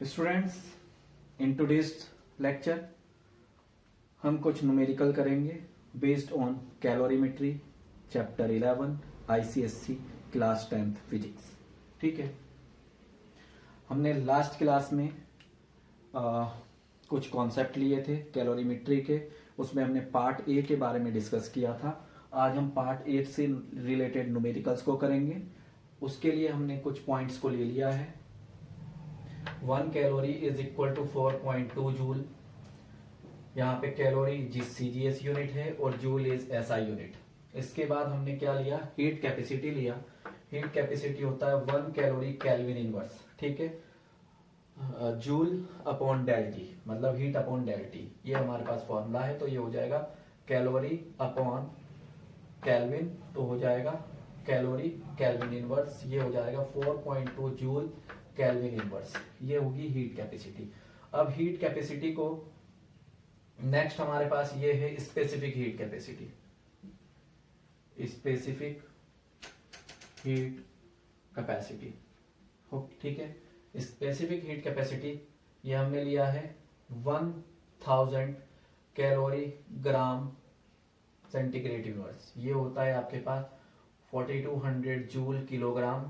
Students, in today's lecture हम कुछ numerical करेंगे based on calorimetry chapter 11 ICSC class 10th physics. ठीक है, हमने लास्ट क्लास में कुछ कॉन्सेप्ट लिए थे कैलोरीमेट्री के, उसमें हमने पार्ट ए के बारे में डिस्कस किया था। आज हम पार्ट ए से रिलेटेड न्यूमेरिकल्स को करेंगे। उसके लिए हमने कुछ पॉइंट्स को ले लिया है। 1 calorie is equal to 4.2 joule. यहाँ पे कैलोरी सीजीएस यूनिट है और जूल इज एसआई यूनिट। इसके बाद हमने क्या लिया, हीट कैपेसिटी लिया। हीट कैपेसिटी होता है 1 कैलोरी केल्विन इनवर्स। ठीक है, जूल अपॉन डेल टी, मतलब हीट अपॉन डेल टी, ये हमारे पास फॉर्मूला है। तो ये हो जाएगा कैलोरी अपॉन केल्विन, तो हो जाएगा कैलोरी केल्विन इनवर्स, ये हो जाएगा 4.2 जूल केल्विन इनवर्स। ये होगी हीट कैपेसिटी। अब हीट कैपेसिटी को नेक्स्ट हमारे पास ये है specific heat capacity. Specific heat capacity, ठीक है। स्पेसिफिक हीट कैपेसिटी ये हमने लिया है 1000 कैलोरी ग्राम सेंटीग्रेड इनवर्स। ये होता है आपके पास 4200 जूल किलोग्राम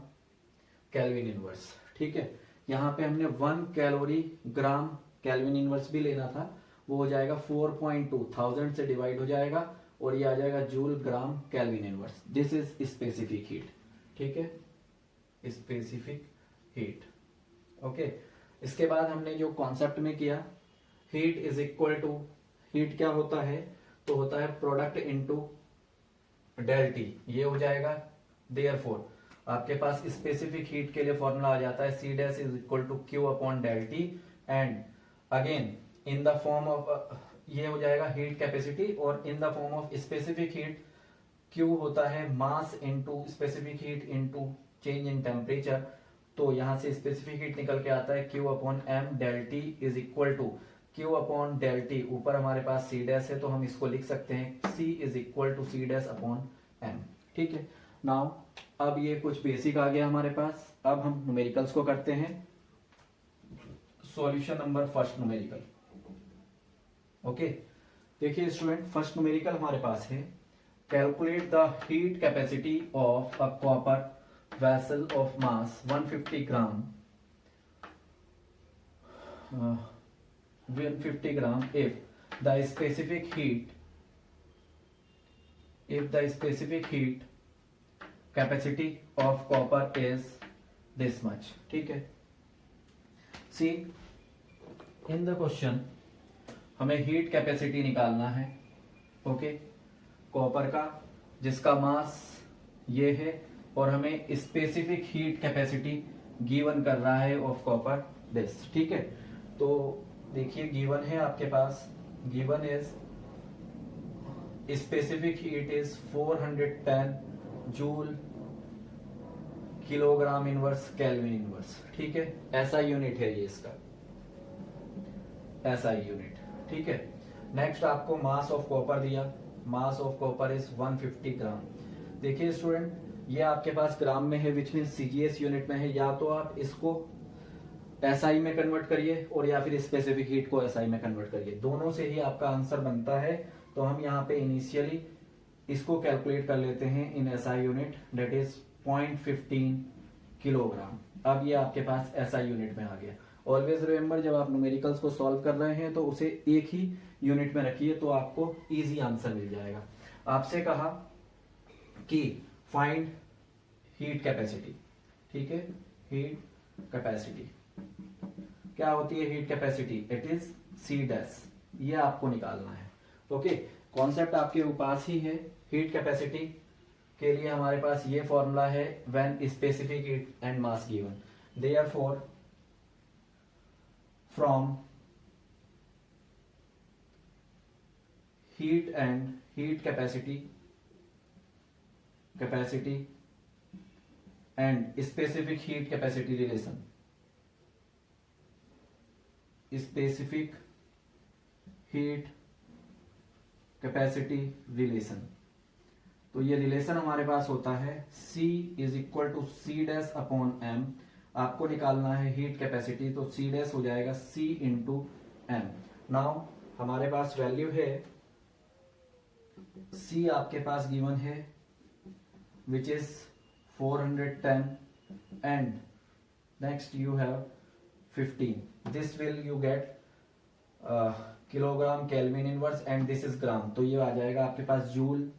केल्विन इनवर्स। ठीक है, यहाँ पे हमने 1 कैलोरी ग्राम केल्विन इनवर्स भी लेना था, वो हो जाएगा 4.2, 1000 से डिवाइड हो जाएगा और ये आ जाएगा joule gram kelvin inverse. This is specific heat. ठीक है, स्पेसिफिक हीट। ओके, इसके बाद हमने जो कॉन्सेप्ट में किया, heat is equal to, heat क्या होता है, तो होता है प्रोडक्ट इनटू डेल टी, ये हो जाएगा। देयरफॉर आपके पास स्पेसिफिक हीट के लिए फॉर्मूला आ जाता है C dash is equal to Q upon del T, and again in the form of, ये हो जाएगा हीट कैपेसिटी, और in the form of specific heat Q होता है mass into specific heat into change in temperature. तो यहां से specific heat निकल के आता है Q upon M del T is equal to Q upon del T, ऊपर हमारे पास सी डैश है तो हम इसको लिख सकते हैं C is equal to C dash upon M. ठीक है, नाउ अब ये कुछ बेसिक आ गया हमारे पास। अब हम न्यूमेरिकल्स को करते हैं। Solution number first numerical. Okay, देखिए स्टूडेंट, फर्स्ट न्यूमेरिकल हमारे पास है calculate the heat capacity of a copper vessel of mass 150 gram 150 gram if the specific heat capacity of copper is this much. ठीक है, see in the question हमें heat capacity निकालना है। Okay, copper का जिसका मास ये है, और हमें स्पेसिफिक हीट कैपेसिटी गिवन कर रहा है ऑफ कॉपर दिस। ठीक है, तो देखिए गिवन है आपके पास, given is specific heat is 410 joule kilogram inverse kelvin inverse. ठीक है, ऐसा यूनिट है ये इसका, ऐसा यूनिट। ठीक है, नेक्स्ट आपको मास ऑफ कॉपर दिया, मास ऑफ कॉपर इज 150 ग्राम। देखिए स्टूडेंट, ये आपके पास ग्राम में है, विच मीन सीजीएस यूनिट में है। या तो आप इसको एसआई में कन्वर्ट करिए और या फिर स्पेसिफिक हीट को एसआई में कन्वर्ट करिए, दोनों से ही आपका आंसर बनता है। तो हम यहाँ पे इनिशियली इसको कैलकुलेट कर लेते हैं in SI unit, that is 0.15 kilogram. अब ये आपके पास एसआई यूनिट में आ गया। ऑलवेज रिमेंबर, जब आप न्यूमेरिकल्स को सॉल्व कर रहे हैं तो उसे एक ही यूनिट में रखिए, तो आपको इजी आंसर मिल जाएगा। आपसे कहा कि फाइंड हीट कैपेसिटी। ठीक है, हीट कैपेसिटी क्या होती है? Heat capacity it is C dash, ये आपको निकालना है। ओके, कॉन्सेप्ट आपके पास ही है। हीट कैपेसिटी के लिए हमारे पास ये फॉर्मूला है when specific heat and mass given, therefore from heat and heat capacity and specific heat capacity relation, specific heat capacity relation। तो ये रिलेशन हमारे पास होता है C is equal to C dash upon M, आपको निकालना है heat capacity, तो C dash हो जाएगा सी इंटू एम। नाउ हमारे पास वैल्यू है सी आपके पास गिवन है which is 410 and next you have 15, this will you get kilogram kelvin inverse and this is gram, तो ये आ जाएगा आपके पास जूल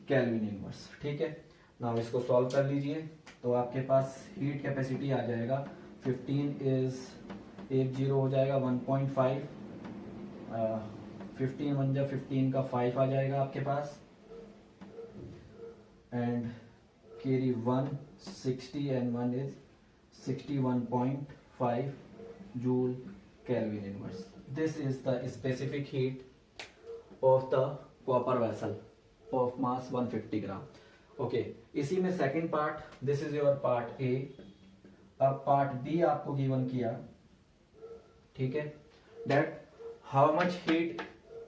केल्विन इनवर्स। ठीक है, नाउ इसको सॉल्व कर लीजिए, तो आपके पास हीट कैपेसिटी आ जाएगा 15 इज 10 हो जाएगा 1.5, 15 वन जा 15 का 5 आ जाएगा आपके पास, and carry 160 and 1 is 61.5 joule kelvin inverse. This is the specific heat of the copper vessel of mass 150 gram. Okay, इसी में second part, this is your part A. अब पार्ट बी आपको गिवन किया, ठीक है, that how much heat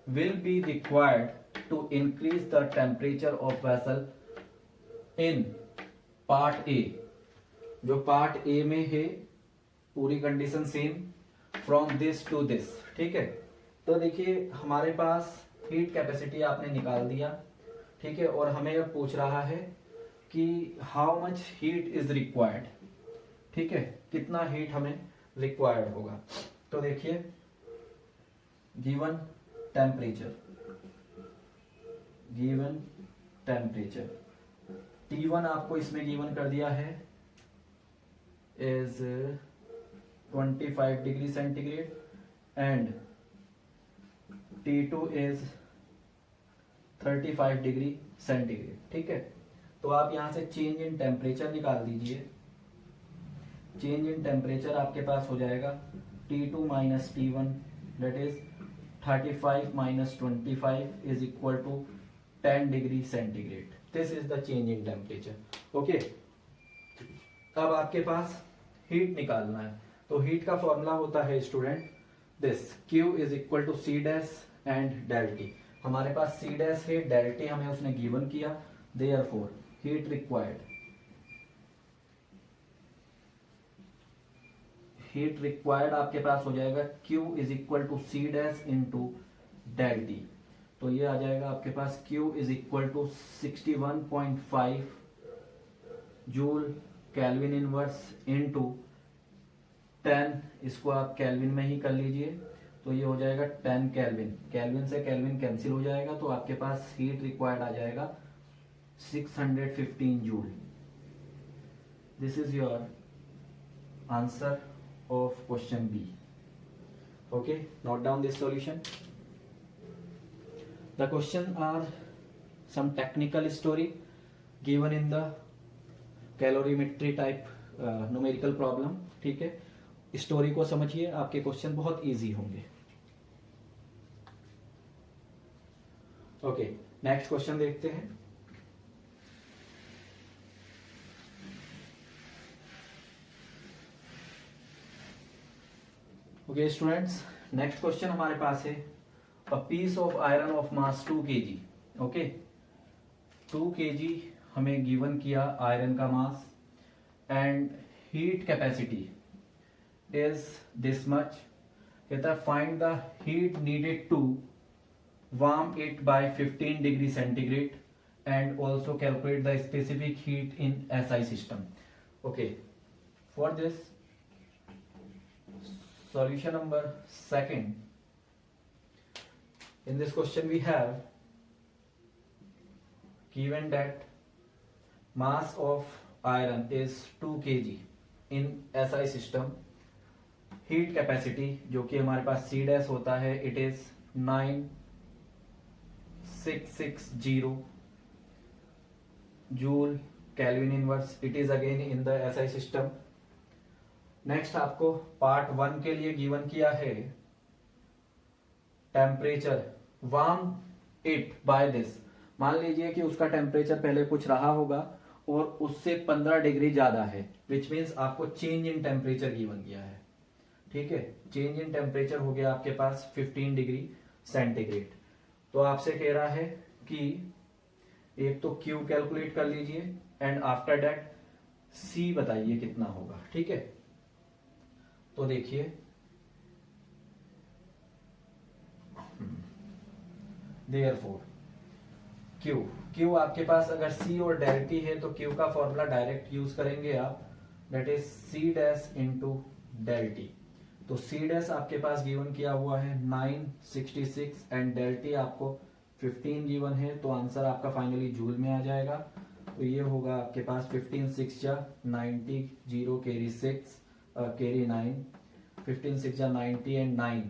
will be required to increase the temperature of vessel in part A. जो part A में है पूरी condition same from this to this. ठीक है, तो देखिए हमारे पास हीट कैपेसिटी आपने निकाल दिया, ठीक है, और हमें यह पूछ रहा है कि how much heat is required. ठीक है, कितना हीट हमें रिक्वायर्ड होगा। तो देखिए गिवन टेम्परेचर T1 आपको इसमें गिवन कर दिया है is 25 degree centigrade and T2 is 35 degree centigrade. ठीक है, तो आप यहां से चेंज इन टेम्परेचर निकाल दीजिए। चेंज इन टेम्परेचर आपके पास हो जाएगा T2 minus T1 that is 35 minus 25 is equal to 10 degree centigrade. This is the change in temperature. Okay, अब आपके पास हीट निकालना है, तो हीट का फॉर्मूला होता है student this, Q is equal to C dash and del T। हमारे पास C डैश है, डेल T हमें उसने गिवन किया, देयरफॉर हीट रिक्वायर्ड आपके पास हो जाएगा Q is equal to C dash into del T। तो ये आ जाएगा आपके पास Q is equal to 61.5 joule kelvin inverse into 10, इसको आप केल्विन में ही कर लीजिए, तो ये हो जाएगा 10 केल्विन। केल्विन से केल्विन कैंसिल हो जाएगा, तो आपके पास हीट रिक्वायर्ड आ जाएगा 615 joule. This is your answer of question B. Okay, note down this solution. The question are some technical story given in the calorimetry type numerical problem। ठीक है, story को समझिए, आपके क्वेश्चन बहुत इजी होंगे। Okay, next question देखते हैं। Okay students, next question हमारे पास है a piece of iron of mass 2 kg। Okay, 2 kg हमें गिवन किया आयरन का mass and heat capacity is this much. कहता है find the heat needed to warm it by 15 degree centigrade and also calculate the specific heat in SI system. Okay, for this solution number second, in this question we have given that mass of iron is 2 kg in SI system, heat capacity जो कि हमारे पास C dash होता है it is 9660 joule kelvin inverse, it is again in the SI system। Next आपको part 1 के लिए given किया है temperature warm it by this. मान लीजिए कि उसका टेम्परेचर पहले कुछ रहा होगा और उससे 15 डिग्री ज्यादा है, विच मीन्स आपको चेंज इन टेम्परेचर गिवन किया है। ठीक है, चेंज इन टेम्परेचर हो गया आपके पास 15 डिग्री सेंटीग्रेड। तो आपसे कह रहा है कि एक तो Q कैलकुलेट कर लीजिए एंड आफ्टर दैट सी बताइए कितना होगा, ठीक है। तो देखिए देयरफॉर क्यू, क्यू आपके पास अगर सी और डेल टी है तो क्यू का फॉर्मूला डायरेक्ट यूज करेंगे आप, that is C dash into del T. तो सी डैश आपके पास गिवन किया हुआ है 966 एंड डेल टी आपको 15 गिवन है, तो आंसर आपका फाइनली जूल में आ जाएगा। तो ये होगा आपके पास 15 6 जा 90, 0 कैरी 6 कैरी 9, 15 6 जा 90 and 9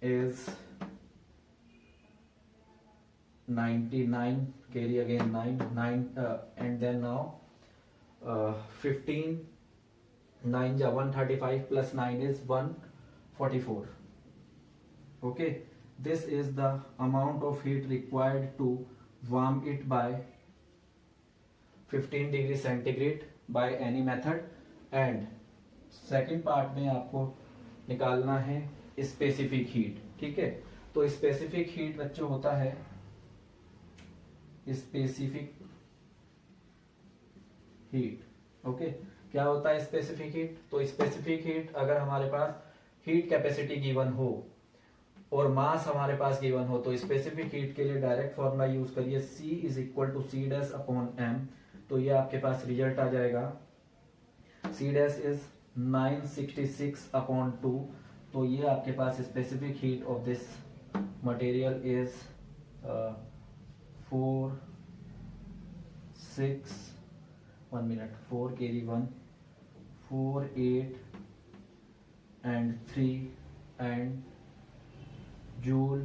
is 99, carry again 9 and then now 15 9 ja 135 plus 9 is 144. Okay, this is the amount of heat required to warm it by 15 degree centigrade by any method, and second part में आपको निकालना है specific heat, ठीक है। तो specific heat बच्चों होता है स्पेसिफिक हीट, ओके। क्या होता है स्पेसिफिक हीट? तो स्पेसिफिक हीट अगर हमारे पास हीट कैपेसिटी गिवन हो और मास हमारे पास गिवन हो, तो स्पेसिफिक हीट के लिए डायरेक्ट फॉर्मूला यूज करिए, C is equal to C dash upon M. तो ये आपके पास रिजल्ट आ जाएगा, C डैश इज 966 अपॉन 2। तो ये आपके पास specific heat of this material is 4 6 1 minute 4 kg 1 4 8 and 3 and joule,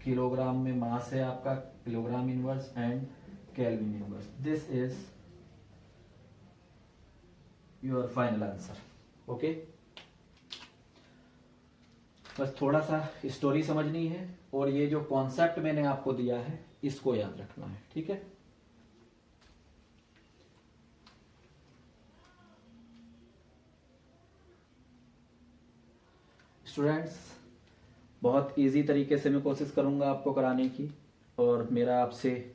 kilogram में मास है आपका, kilogram inverse and kelvin inverse. This is your final answer, okay. बस थोड़ा सा स्टोरी समझनी है और ये जो कॉन्सेप्ट मैंने आपको दिया है इसको याद रखना है, ठीक है। स्टूडेंट्स, बहुत इजी तरीके से मैं कोशिश करूंगा आपको कराने की, और मेरा आपसे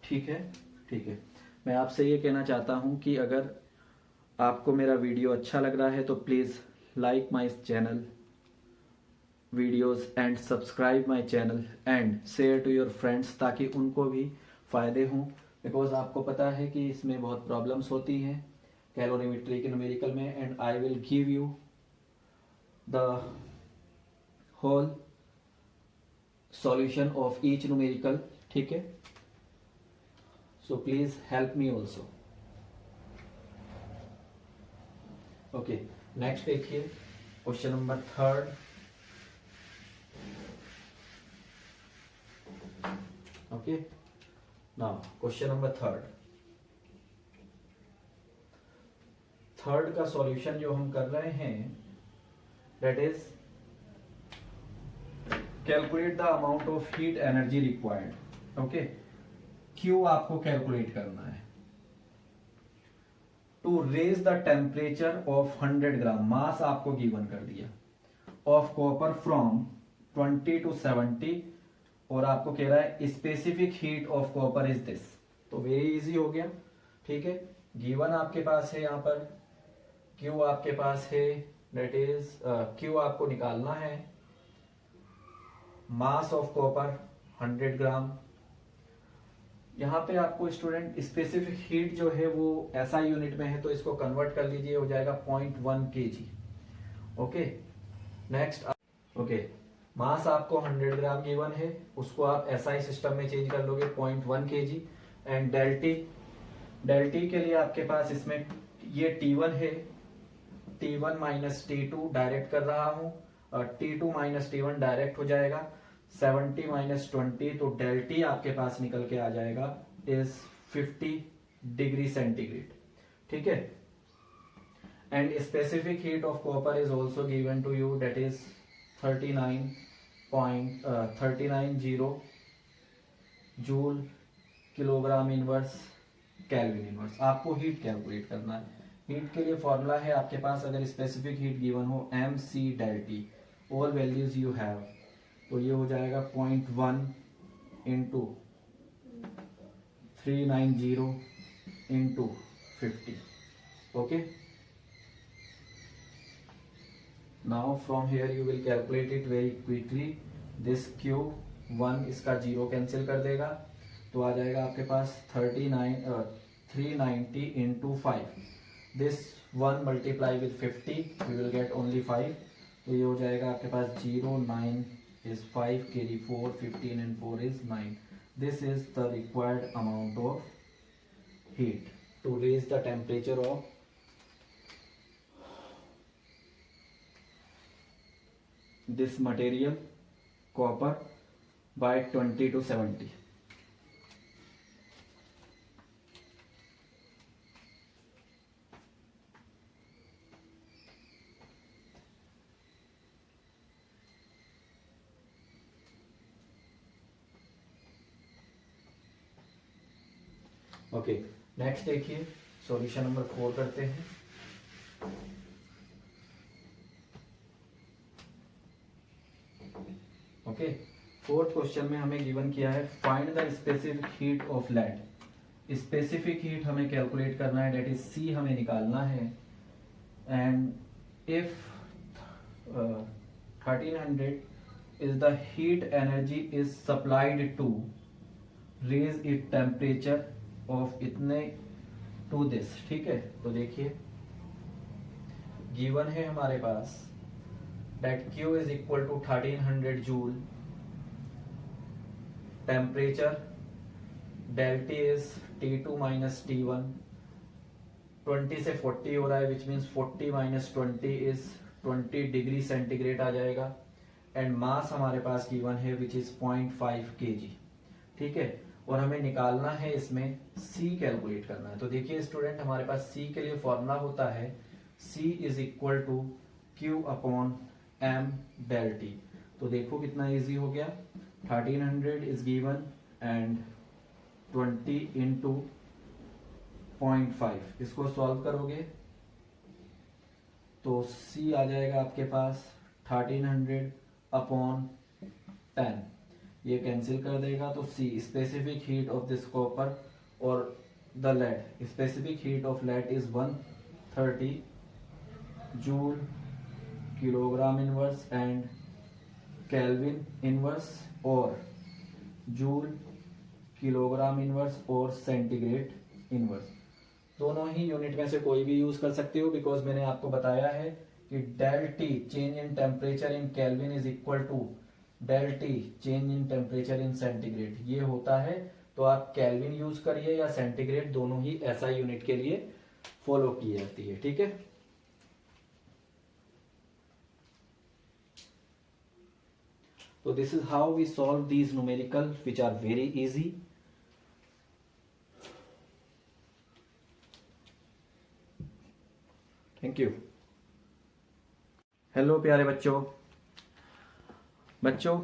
ठीक है, ठीक है। मैं आपसे ये कहना चाहता हूं कि अगर आपको मेरा वीडियो अच्छा लग रहा है तो please like my channel videos and subscribe my channel and share to your friends, ताकि उनको भी फ़ायदे हों। बिकॉज आपको पता है कि इसमें बहुत प्रॉब्लम्स होती हैं कैलोरीमेट्री के न्यूमेरिकल में, and I will give you the whole solution of each numerical, ठीक है। So please help me also. Okay, next देखिए question number 3rd। Okay, now question number 3rd का सॉल्यूशन जो हम कर रहे हैं, that is calculate the amount of heat energy required, okay। Q आपको कैलकुलेट करना है to raise the temperature of 100 gram, mass आपको गिवन कर दिया, ऑफ कॉपर फ्रॉम 20 to 70, और आपको कह रहा है specific heat of copper is this. तो वेरी इजी हो गया, ठीक है। गिवन आपके पास है, यहाँ पर क्यू आपके पास है, दैट इज क्यू आपको निकालना है, मास ऑफ कॉपर 100 ग्राम। यहाँ पे आपको स्टूडेंट स्पेसिफिक हीट जो है वो SI यूनिट में है, तो इसको कन्वर्ट कर लीजिए, हो जाएगा 0.1 kg, ओके। नेक्स्ट, ओके, मास आपको 100 ग्राम गिवन है, उसको आप SI सिस्टम में चेंज कर लोगे 0.1 kg, एंड डेल्टी के लिए आपके पास इसमें ये T1 है, T1 माइनस T2 डायरेक्ट कर रहा हूं, T2 माइनस T1 डायरेक्ट हो जाएगा, 70 माइनस 20, तो डेल्टी आपके पास निकल के आ जाएगा इज 50 डिग्री सेंटीग्रेड, ठीक है। And specific heat of copper is also given to you, that is 39.390 joule, kilogram inverse, kelvin inverse. आपको हीट कैलकुलेट करना है। हीट के लिए फॉर्मूला है आपके पास, अगर स्पेसिफिक हीट गिवन हो, MC del T, all values you have, तो ये हो जाएगा 0.1 into 390 into 50. Okay. Now from here you will calculate it very quickly. This Q1 इसका 0 कैंसिल कर देगा, तो आ जाएगा आपके पास 390 into 5. This 1 multiply with 50 we will get only 5. तो ये हो जाएगा आपके पास 0, 9 is 5, carry 4, 15 and 4 is 9. This is the required amount of heat to raise the temperature of this material copper by 20 to 70. Okay, next देखिए solution number 4 करते हैं. Okay, fourth question में हमें गिवन किया है find the specific heat of lead. Specific heat हमें calculate करना है, डेट इज सी हमें निकालना है. And if 1300 is the heat energy is supplied to raise it temperature of इतने टू दिस. ठीक है, तो देखिए गिवन है हमारे पास that Q is equal to 1300 joule, temperature del T is T2 minus T1, 20 से 40 हो रहा है which means 40 minus 20 is 20 degree centigrade आ जाएगा. एंड मास हमारे पास गिवन है which is 0.5 kg. ठीक है, और हमें निकालना है इसमें C कैलकुलेट करना है. तो देखिए स्टूडेंट, हमारे पास C के लिए फॉर्मूला होता है C is equal to Q upon m del T. तो देखो कितना इजी हो गया. 1300 इज गिवन एंड 20 इंटू 0.5. इसको सॉल्व करोगे तो C आ जाएगा आपके पास 1300 अपॉन 10. ये कैंसिल कर देगा, तो C specific heat of this copper और the lead. Specific heat of lead is 130 joule kilogram inverse and kelvin inverse और जूल किलोग्राम इनवर्स और सेंटीग्रेड इनवर्स. दोनों ही यूनिट में से कोई भी यूज कर सकते हो, बिकॉज मैंने आपको बताया है कि del T change in temperature in kelvin is equal to del T change in temperature in centigrade. ये होता है, तो आप केल्विन यूज करिए या सेंटीग्रेड, दोनों ही एसआई यूनिट के लिए फॉलो की जाती है. ठीक है, so this is how we solve these numerical which are very easy. Thank you. Hello प्यारे बच्चों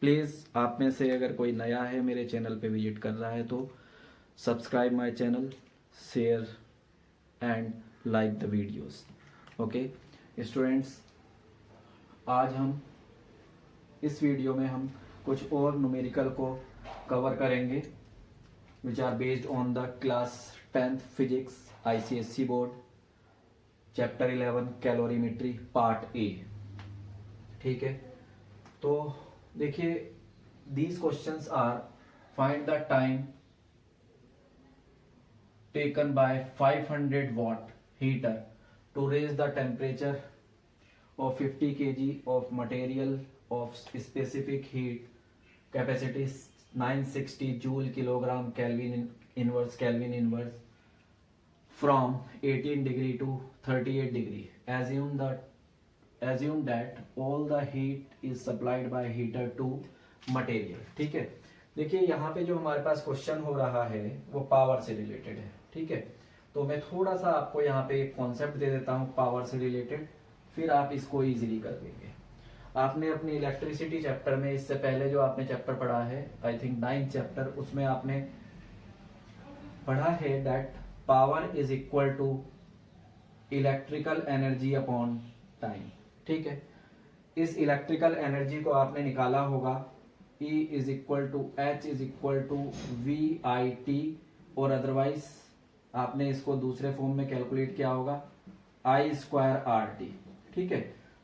प्लीज़ आप में से अगर कोई नया है मेरे चैनल पे विजिट कर रहा है तो subscribe my channel, share and like the videos. Okay students, आज हम इस वीडियो में हम कुछ और न्यूमेरिकल को कवर करेंगे which are based on the class 10th physics ICSE board chapter 11 calorimetry part A. ठीक है, तो देखिए these questions are find the time taken by 500 watt heater to raise the temperature of 50 kg of material of specific heat capacity 960 joule kilogram Kelvin inverse from 18 degree to 38 degree. Assume that all the heat is supplied by heater to material. ठीक है, देखिए यहाँ पे जो हमारे पास question हो रहा है वो पावर से रिलेटेड है. ठीक है, तो मैं थोड़ा सा आपको यहाँ पे एक कॉन्सेप्ट दे देता हूँ पावर से रिलेटेड, फिर आप इसको इजीली कर देंगे. आपने अपनी इलेक्ट्रिसिटी चैप्टर में इससे पहले जो आपने चैप्टर पढ़ा है आई थिंक 9th चैप्टर, उसमें आपने पढ़ा है that power is equal to electrical energy upon time. ठीक है, इस इलेक्ट्रिकल एनर्जी को आपने निकाला होगा E is equal to H is equal to V I T, और अदरवाइज आपने इसको दूसरे फॉर्म में कैलकुलेट किया होगा आई स्क्वायर आर टी। ठीक है,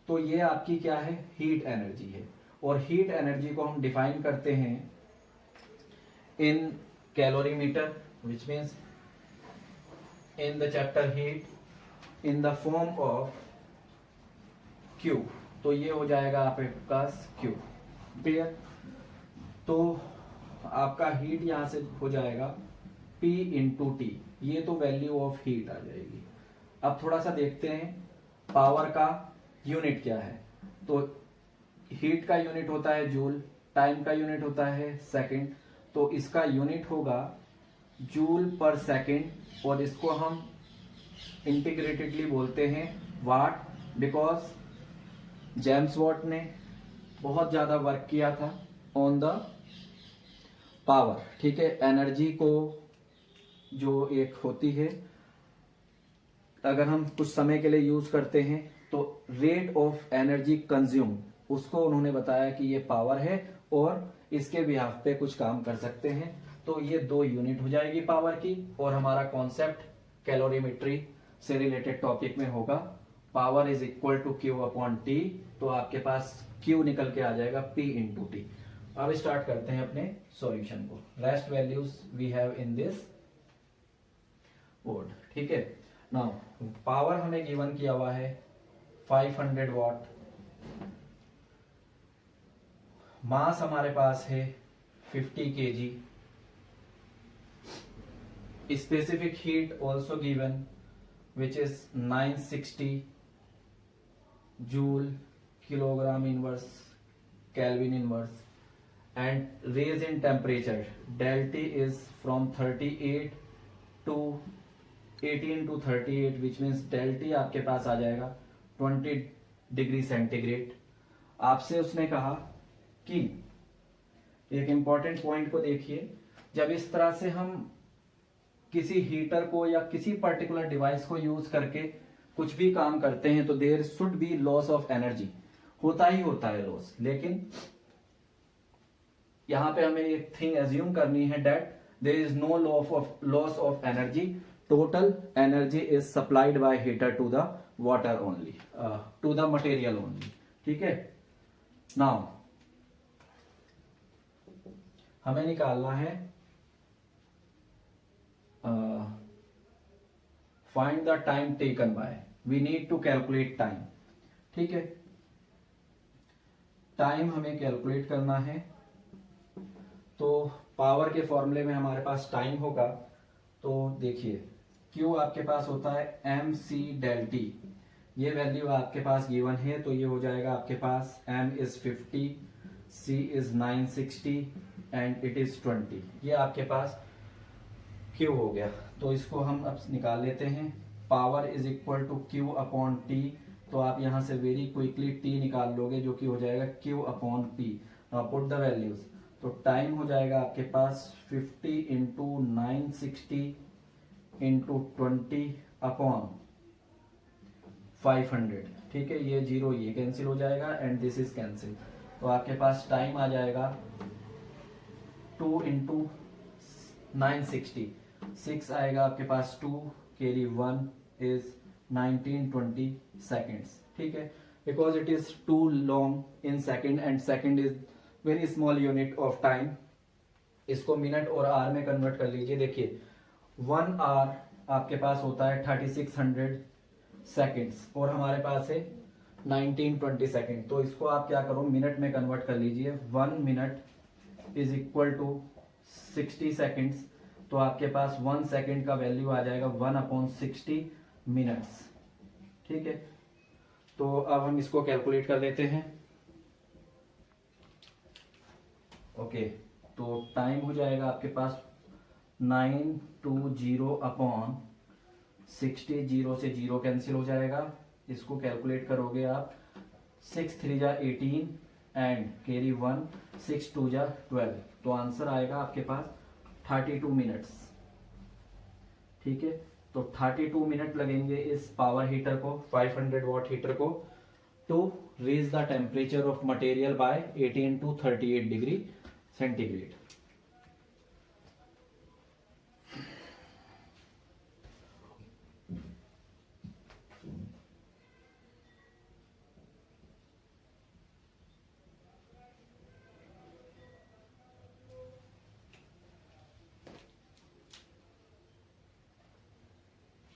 तो ये आपकी क्या है, हीट एनर्जी है। और हीट एनर्जी को हम डिफाइन करते हैं in calorimeter, which means in the chapter heat in the form of Q। तो ये हो जाएगा आपके पास Q। क्लियर? तो आपका हीट यहां से हो जाएगा P इंटू टी, ये तो वैल्यू ऑफ हीट आ जाएगी। अब थोड़ा सा देखते हैं पावर का यूनिट क्या है। तो हीट का यूनिट होता है जूल, टाइम का यूनिट होता है सेकंड, तो इसका यूनिट होगा जूल पर सेकंड, और इसको हम इंटीग्रेटेडली बोलते हैं वाट, बिकॉज जेम्स वाट ने बहुत ज्यादा वर्क किया था ऑन द पावर। ठीक है, एनर्जी को जो एक होती है, अगर हम कुछ समय के लिए यूज करते हैं तो रेट ऑफ एनर्जी कंज्यूम, उसको उन्होंने बताया कि ये पावर है और इसके बिहाफ पे कुछ काम कर सकते हैं। तो ये 2 यूनिट हो जाएगी पावर की, और हमारा कॉन्सेप्ट कैलोरीमेट्री से रिलेटेड टॉपिक में होगा power is equal to Q upon T. तो आपके पास Q निकल के आ जाएगा P इंटू टी। अब स्टार्ट करते हैं अपने सॉल्यूशन को। Rest values we have in this board. ठीक है, नाउ पावर हमें गिवन किया हुआ है 500 वॉट, मास हमारे पास है 50 kg, specific heat also given which is 960 joule kilogram inverse kelvin inverse, and raise in temperature del T is from 38 to 18 to 38, which means del T आपके पास आ जाएगा 20 डिग्री सेंटीग्रेड। आपसे उसने कहा कि एक इंपॉर्टेंट पॉइंट को देखिए, जब इस तरह से हम किसी हीटर को या किसी पर्टिकुलर डिवाइस को यूज करके कुछ भी काम करते हैं तो there should be loss of energy, होता ही होता है लॉस। लेकिन यहां पे हमें एक थिंग एज्यूम करनी है that there is no loss of energy, total energy is supplied by heater to the water only, to the material only. ठीक है, नाउ हमें निकालना है find the time taken by, we need to calculate time. ठीक है, time हमें calculate करना है। तो पावर के फॉर्मूले में हमारे पास टाइम होगा, तो देखिए Q आपके पास होता है mc del T, ये वैल्यू आपके पास गिवन है, तो ये हो जाएगा आपके पास m is 50, c is 960 and it is 20, ये आपके पास Q हो गया। तो इसको हम अब निकाल लेते हैं, power is equal to Q upon T, तो आप यहां से वेरी क्विकली T निकाल लोगे जो कि हो जाएगा Q upon P। Now put the values, तो टाइम हो जाएगा आपके पास 50 इंटू 960 इंटू 20 अपॉन 500। ठीक है, ये 0 ये कैंसिल हो जाएगा एंड दिस इज कैंसिल, तो आपके पास टाइम आ जाएगा 2 इंटू 960, 6 आएगा आपके पास 2 कैरी 1 इज 1920 सेकेंड्स। ठीक है, because it is too long in second and second is very small unit of time, इसको मिनट और आवर में कन्वर्ट कर लीजिए। देखिए 1 आवर आपके पास होता है 3600 सेकेंड्स और हमारे पास है 1920 सेकेंड, तो इसको आप क्या करो मिनट में कन्वर्ट कर लीजिए। 1 minute is equal to 60 seconds, तो आपके पास 1 सेकेंड का वैल्यू आ जाएगा 1/60 मिनट्स। ठीक है, तो अब हम इसको कैलकुलेट कर लेते हैं। ओके, तो टाइम हो जाएगा आपके पास 920 अपॉन 60, 0 से 0 कैंसिल हो जाएगा, इसको कैलकुलेट करोगे आप 6 3 जा 18 एंड कैरी 1 6 2 जा 12, तो आंसर आएगा आपके पास 32 मिनट्स। ठीक है, तो 32 मिनट लगेंगे इस पावर हीटर को, 500 वॉट हीटर को to raise the temperature of material by 18 to 38 degree centigrade.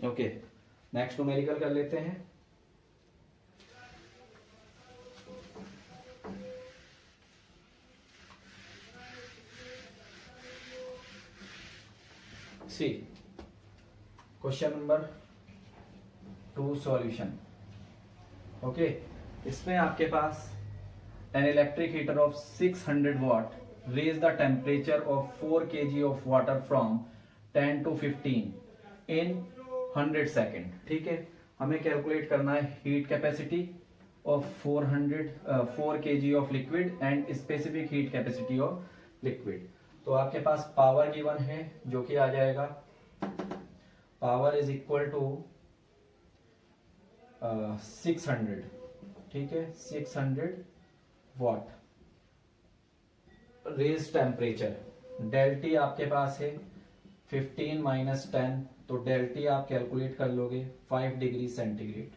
Okay, next numerical कर लेते हैं. See question number 2 solution. Okay, इसमें आपके पास an electric heater of 600 watt raise the temperature of 4 kg of water from 10 to 15 in 100 second. ठीक है, हमें calculate करना है heat capacity of 4 kg of liquid and specific heat capacity of liquid. तो आपके पास पावर गिवन है जो कि आ जाएगा पावर इज इक्वल टू 600. ठीक है, 600 वाट. रेज टेम्परेचर डेल टी आपके पास है 15 माइनस 10, तो डेल टी आप कैलकुलेट कर लोगे 5 डिग्री सेंटीग्रेड.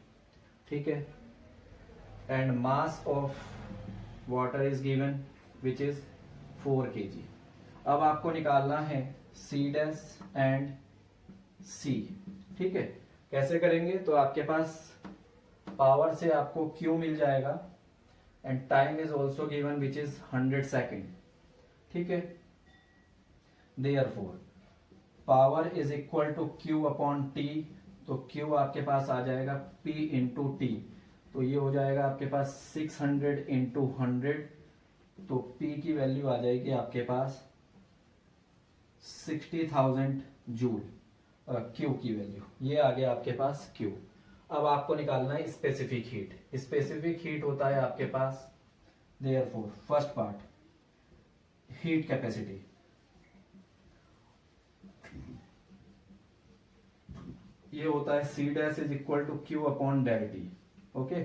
ठीक है, and mass of water is given which is 4 kg. अब आपको निकालना है सी डैश एंड सी. ठीक है, कैसे करेंगे? तो आपके पास पावर से आपको Q मिल जाएगा and time is also given which is 100 second. ठीक है, therefore power is equal to Q upon T. तो Q आपके पास आ जाएगा P इंटू टी. तो ये हो जाएगा आपके पास 600 इंटू 100. तो P की वैल्यू आ जाएगी आपके पास 60,000 जूल. Q की वैल्यू ये आ गया आपके पास Q. अब आपको निकालना है स्पेसिफिक हीट. स्पेसिफिक हीट होता है आपके पास therefore first part heat capacity. ये होता है C dash is equal to Q upon del T. Okay,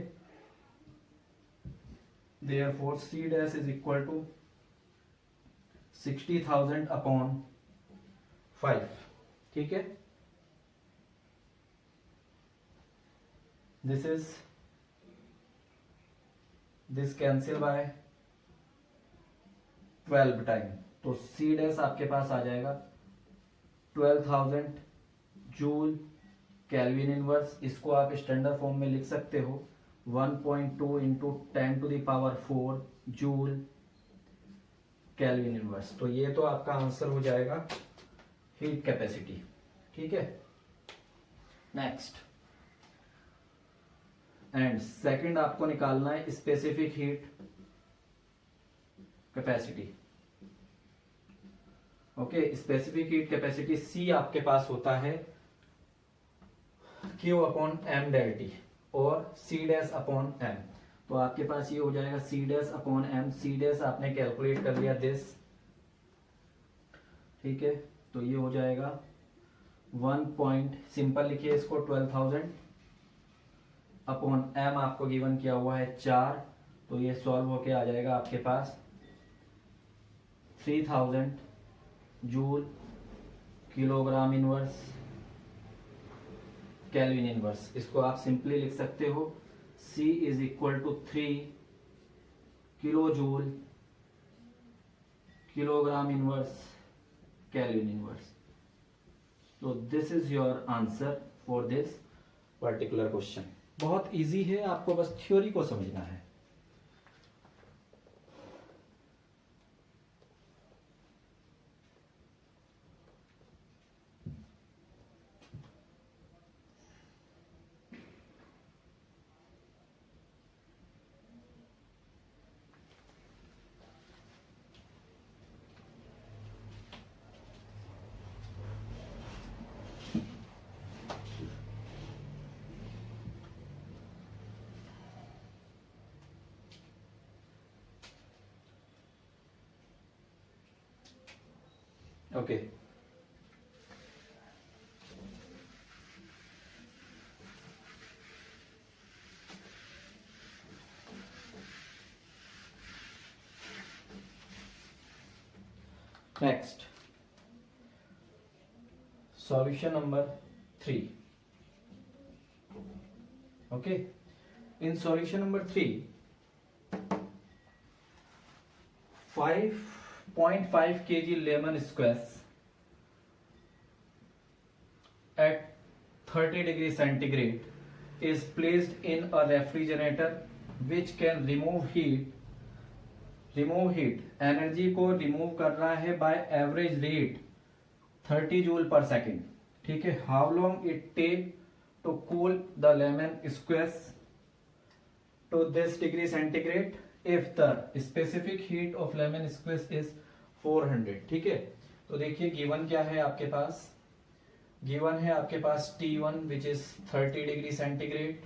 therefore C dash is equal to 60,000 upon 5. ठीक है, दिस कैंसिल बाय 12 टाइम. तो C डैश आपके पास आ जाएगा 12,000 जूल केल्विन इनवर्स. इसको आप स्टैंडर्ड फॉर्म में लिख सकते हो 1.2 into 10 to the power 4 joule kelvin inverse. तो ये तो आपका आंसर हो जाएगा हीट कैपेसिटी. ठीक है, नेक्स्ट एंड सेकंड आपको निकालना है specific heat capacity. Okay, specific heat capacity C आपके पास होता है Q upon M del T और C डैश अपॉन M. तो आपके पास ये हो जाएगा C dash upon M. C dash आपने कैलकुलेट कर लिया दिस. ठीक है, तो ये हो जाएगा 1 पॉइंट सिंपल लिखिए इसको 12,000 अपॉन M आपको गिवन किया हुआ है 4. तो ये सॉल्व होके आ जाएगा आपके पास 3000 joule kilogram inverse kelvin inverse. इसको आप सिंपली लिख सकते हो C is equal to 3 kilo joule kilogram inverse kelvin inverse. So this is your answer for this particular question. बहुत इजी है, आपको बस थ्योरी को समझना है. Okay, solution number 3. Okay, in solution number 3, 5.5 kg lemon squash at 30 degree centigrade is placed in a refrigerator which can remove heat. Energy को remove कर रहा है by average rate 30 joule per second. ठीक है. How long it take to cool the lemon squash to this degree centigrade if the specific heat of lemon squash is 400. ठीक है. तो देखिए गिवन क्या है आपके पास. गिवन है आपके पास T1 which is 30 degree centigrade.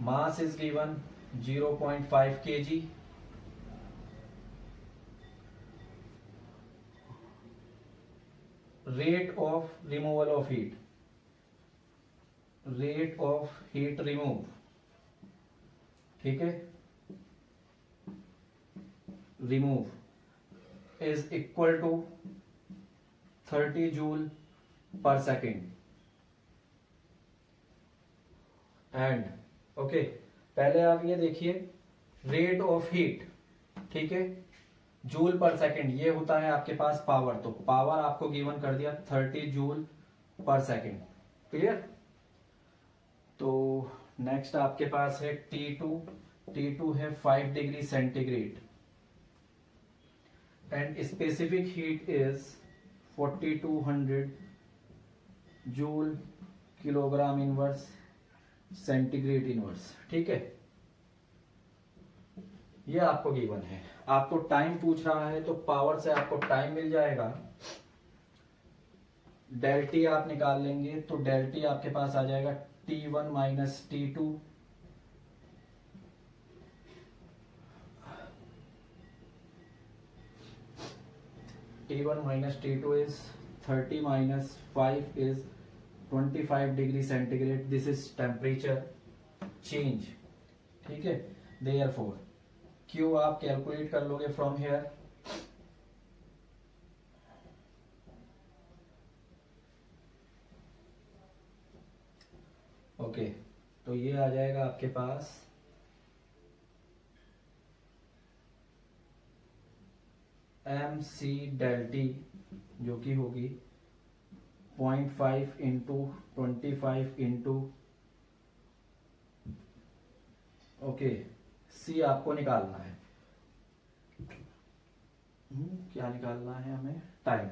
Mass is given 0.5 kg. Rate of removal of heat. Rate of heat remove. ठीक है. Remove is equal to 30 joule per second. And okay, पहले आप ये देखिए रेट ऑफ हीट. ठीक है. जूल पर सेकेंड ये होता है आपके पास पावर. तो पावर आपको गिवन कर दिया 30 जूल पर सेकेंड. क्लियर. तो नेक्स्ट आपके पास है T2. T2 है 5 degree centigrade and specific heat is 4200 joule kilogram inverse centigrade inverse. ठीक है. ये आपको गिवन है. आपको टाइम पूछ रहा है तो पावर से आपको टाइम मिल जाएगा. डेल टी आप निकाल लेंगे तो डेल टी आपके पास आ जाएगा T1 minus T2. T1 minus T2 is 30 minus 5 is 25 degree centigrade. This is temperature change. ठीक है. देयरफॉर Q आप कैलकुलेट कर लोगे फ्रॉम हेयर. ओके. तो ये आ जाएगा आपके पास MC डेल टी जो कि होगी 0.5 इंटू 25 इंटू ओके C आपको निकालना है. क्या निकालना है हमें. टाइम.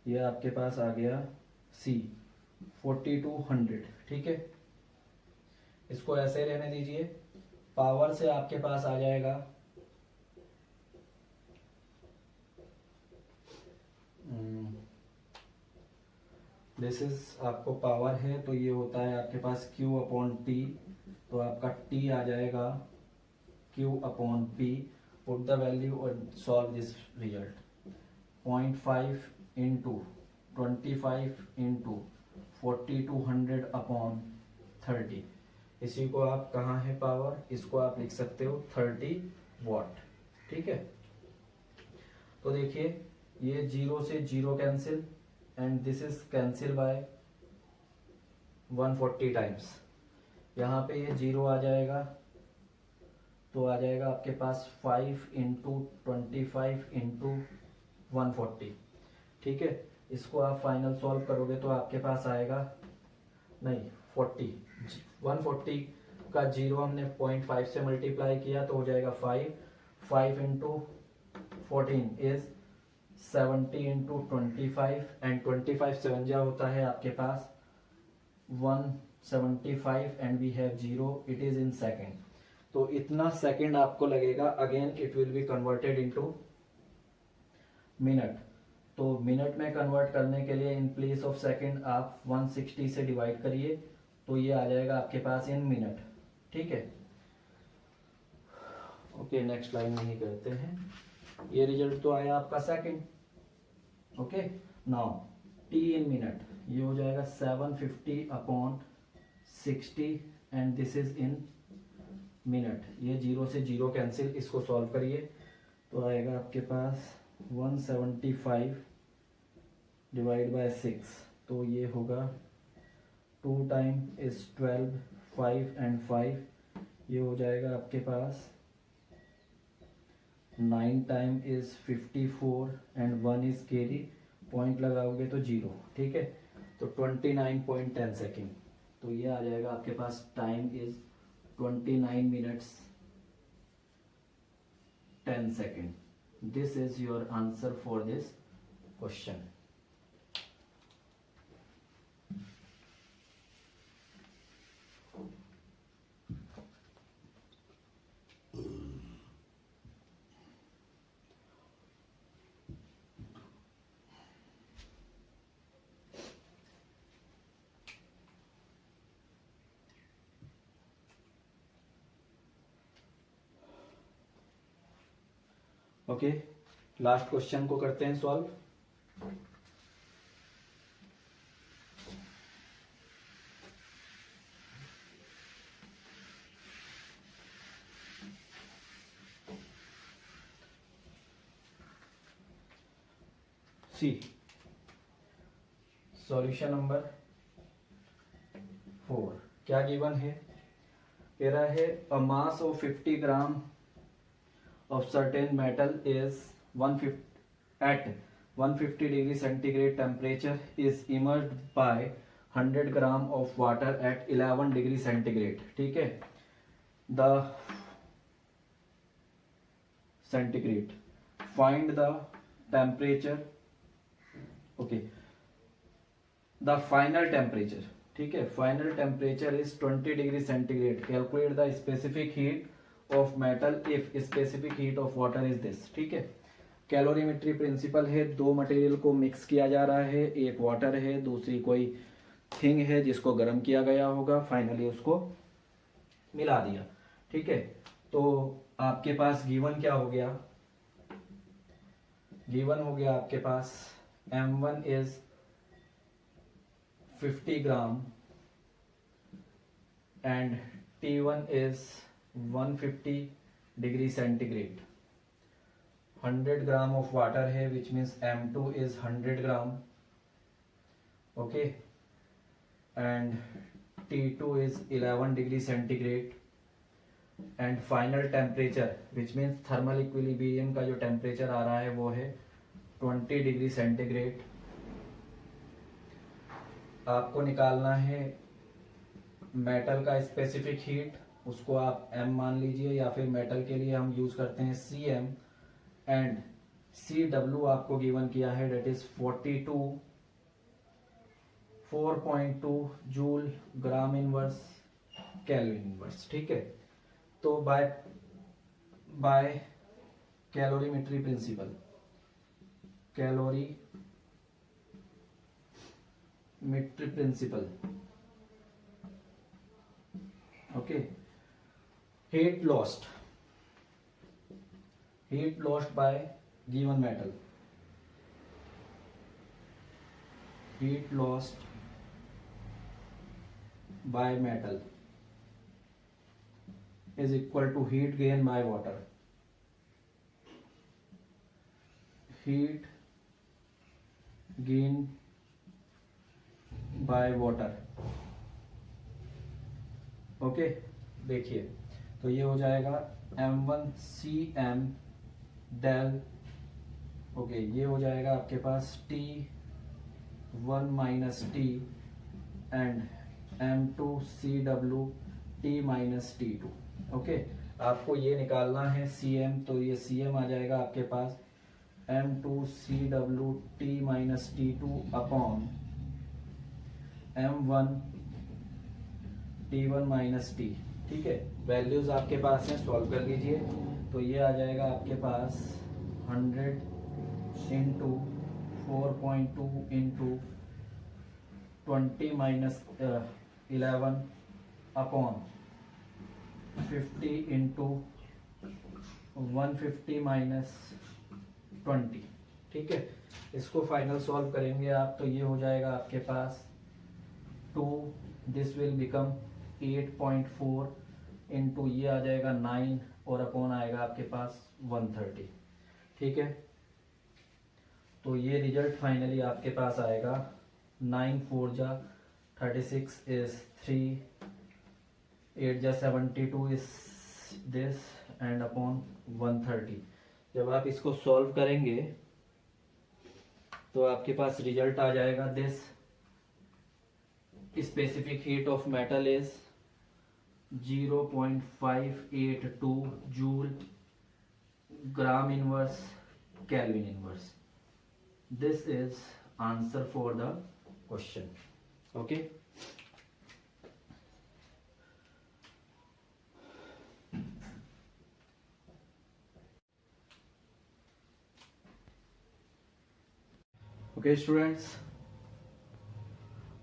ये आपके पास आ गया C 4200. ठीक है. इसको ऐसे रहने दीजिए. पावर से आपके पास आ जाएगा दिस इज आपको पावर है तो ये होता है आपके पास Q अपॉन T. तो आपका T आ जाएगा Q upon P. Put the value और solve this result. 0.5 into 25 into 4200 upon 30. इसी को आप कहाँ है पावर. इसको आप लिख सकते हो 30 वॉट. ठीक है. तो देखिए ये 0 से 0 cancel and this is cancel bye 140 times. यहाँ पे ये 0 आ जाएगा तो आ जाएगा आपके पास 5 इंटू 25 इंटू 140. ठीक है. इसको आप फाइनल सॉल्व करोगे तो आपके पास आएगा नहीं 40. 140 का 0 हमने 0.5 से मल्टीप्लाई किया तो हो जाएगा 5 इंटू 14 इज 70 इंटू 25 एंड 25 7 जा होता है आपके पास 175 and we have 0. It is in second. तो इतना सेकेंड आपको लगेगा. Again it will be converted into minute. तो मिनट में कन्वर्ट करने के लिए इन प्लेस ऑफ सेकेंड आप 160 से डिवाइड करिए तो ये आ जाएगा आपके पास इन मिनट. ठीक है. ओके. नेक्स्ट लाइन में ही करते हैं. ये रिजल्ट तो आया आपका सेकेंड. ओके. नाउ T इन मिनट ये हो जाएगा 750 upon 60 and this is in minute. ये 0 से 0 कैंसिल. इसको सॉल्व करिए तो आएगा आपके पास 175 डिवाइड बाय 6, तो ये होगा 2 टाइम इज 12, 5 एंड 5, ये हो जाएगा आपके पास 9 time is 54 and 1 is carry, point लगाओगे तो 0, ठीक है। तो 29.10 सेकेंड, तो ये आ जाएगा आपके पास time is 29 minutes 10 second. This is your answer for this question. Okay, last question को करते हैं सॉल्व। सी सॉल्यूशन नंबर 4, क्या गिवन है, कह रहा है a mass of 50 gram of certain metal is 150 at 150 degree centigrade temperature is immersed by 100 gram of water at 11 degree centigrade, ठीक है। the centigrade find the temperature, okay, the final temperature, ठीक है। final temperature is 20 degree centigrade, calculate the specific heat of metal if specific heat of water is this, ठीक है। Calorimetry principal है, दो material को mix किया जा रहा है, एक वाटर है, दूसरी कोई थिंग है जिसको गर्म किया गया होगा, फाइनली उसको मिला दिया, ठीक है। तो आपके पास गिवन क्या हो गया, गिवन हो गया आपके पास M1 is 50 gram and T1 is 150 degree centigrade, 100 gram of water है which means M2 is 100 gram, okay, and T2 is 11 degree centigrade and final temperature which means thermal equilibrium का जो टेम्परेचर आ रहा है वो है 20 डिग्री सेंटीग्रेड। आपको निकालना है मेटल का स्पेसिफिक हीट, उसको आप M मान लीजिए या फिर मेटल के लिए हम यूज करते हैं CM एंड CW आपको गिवन किया है that is 4.2 joule gram inverse kelvin inverse, ठीक है। तो by calorimetry principle, calorimetry principle, okay, heat lost by given metal, heat lost by metal is equal to heat gain by water, heat gain by water, okay. देखिए तो ये हो जाएगा M1CM del, okay, ये हो जाएगा आपके पास T1 minus T and M2CW T minus T2, okay. आपको ये निकालना है CM, तो ये CM आ जाएगा आपके पास M2CW T minus T2 upon M1 T1 minus T, ठीक है। वैल्यूज आपके पास हैं, सॉल्व कर लीजिए। तो ये आ जाएगा आपके पास 100 into 4.2 into 20 minus 11 upon 50 into 150 minus 20, ठीक है। इसको फाइनल सॉल्व करेंगे आप तो ये हो जाएगा आपके पास 2, दिस विल बिकम 8.4 इंटू ये आ जाएगा 9 और अपॉन आएगा आपके पास 130, ठीक है। तो ये रिजल्ट फाइनली आपके पास आएगा 9 4 जा 36 इज 3, 8 जा 72 इज दिस एंड अपॉन 130। जब आप इसको सॉल्व करेंगे तो आपके पास रिजल्ट आ जाएगा this. Specific heat of metal is 0.582 joule gram inverse kelvin inverse. This is answer for the question. Okay. Okay, students.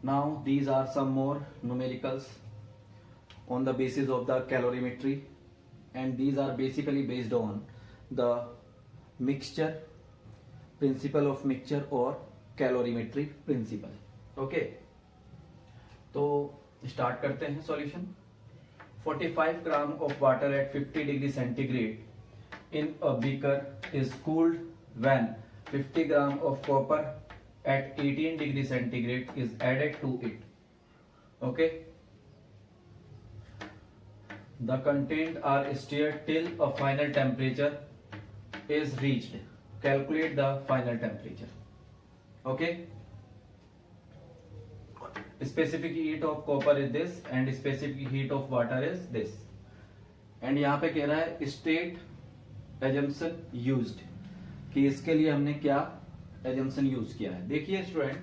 Now these are some more numericals on the basis of the calorimetry, and these are basically based on the mixture principle of mixture और calorimetry principle. Okay, तो start करते हैं solution. 45 gram of water at 50 degree centigrade in a beaker is cooled when 50 gram of copper at 18 degree centigrade is added to it. Okay, the content are stirred till a final temperature is reached. Calculate the final temperature. Okay. Specific heat of copper is this and specific heat of water is this. And यहाँ पे कह रहा है state assumption used, कि इसके लिए हमने क्या assumption यूज किया है। देखिए student,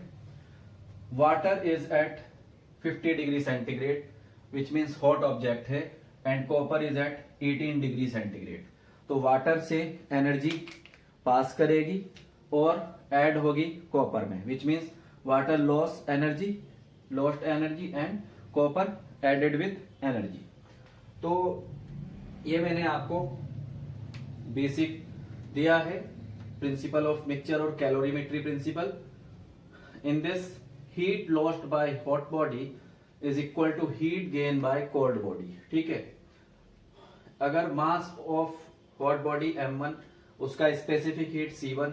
water is at 50 degree centigrade which means hot object है, and copper is at 18 degree centigrade. तो वाटर से एनर्जी पास करेगी और ऐड होगी कॉपर में, which means water lost energy and copper added with energy. तो ये मैंने आपको बेसिक दिया है, प्रिंसिपल ऑफ मिक्सचर और calorimetry principle. In this, heat lost by hot body is equal to heat gain by cold body. ठीक है, अगर mass of hot body m1, उसका specific heat c1,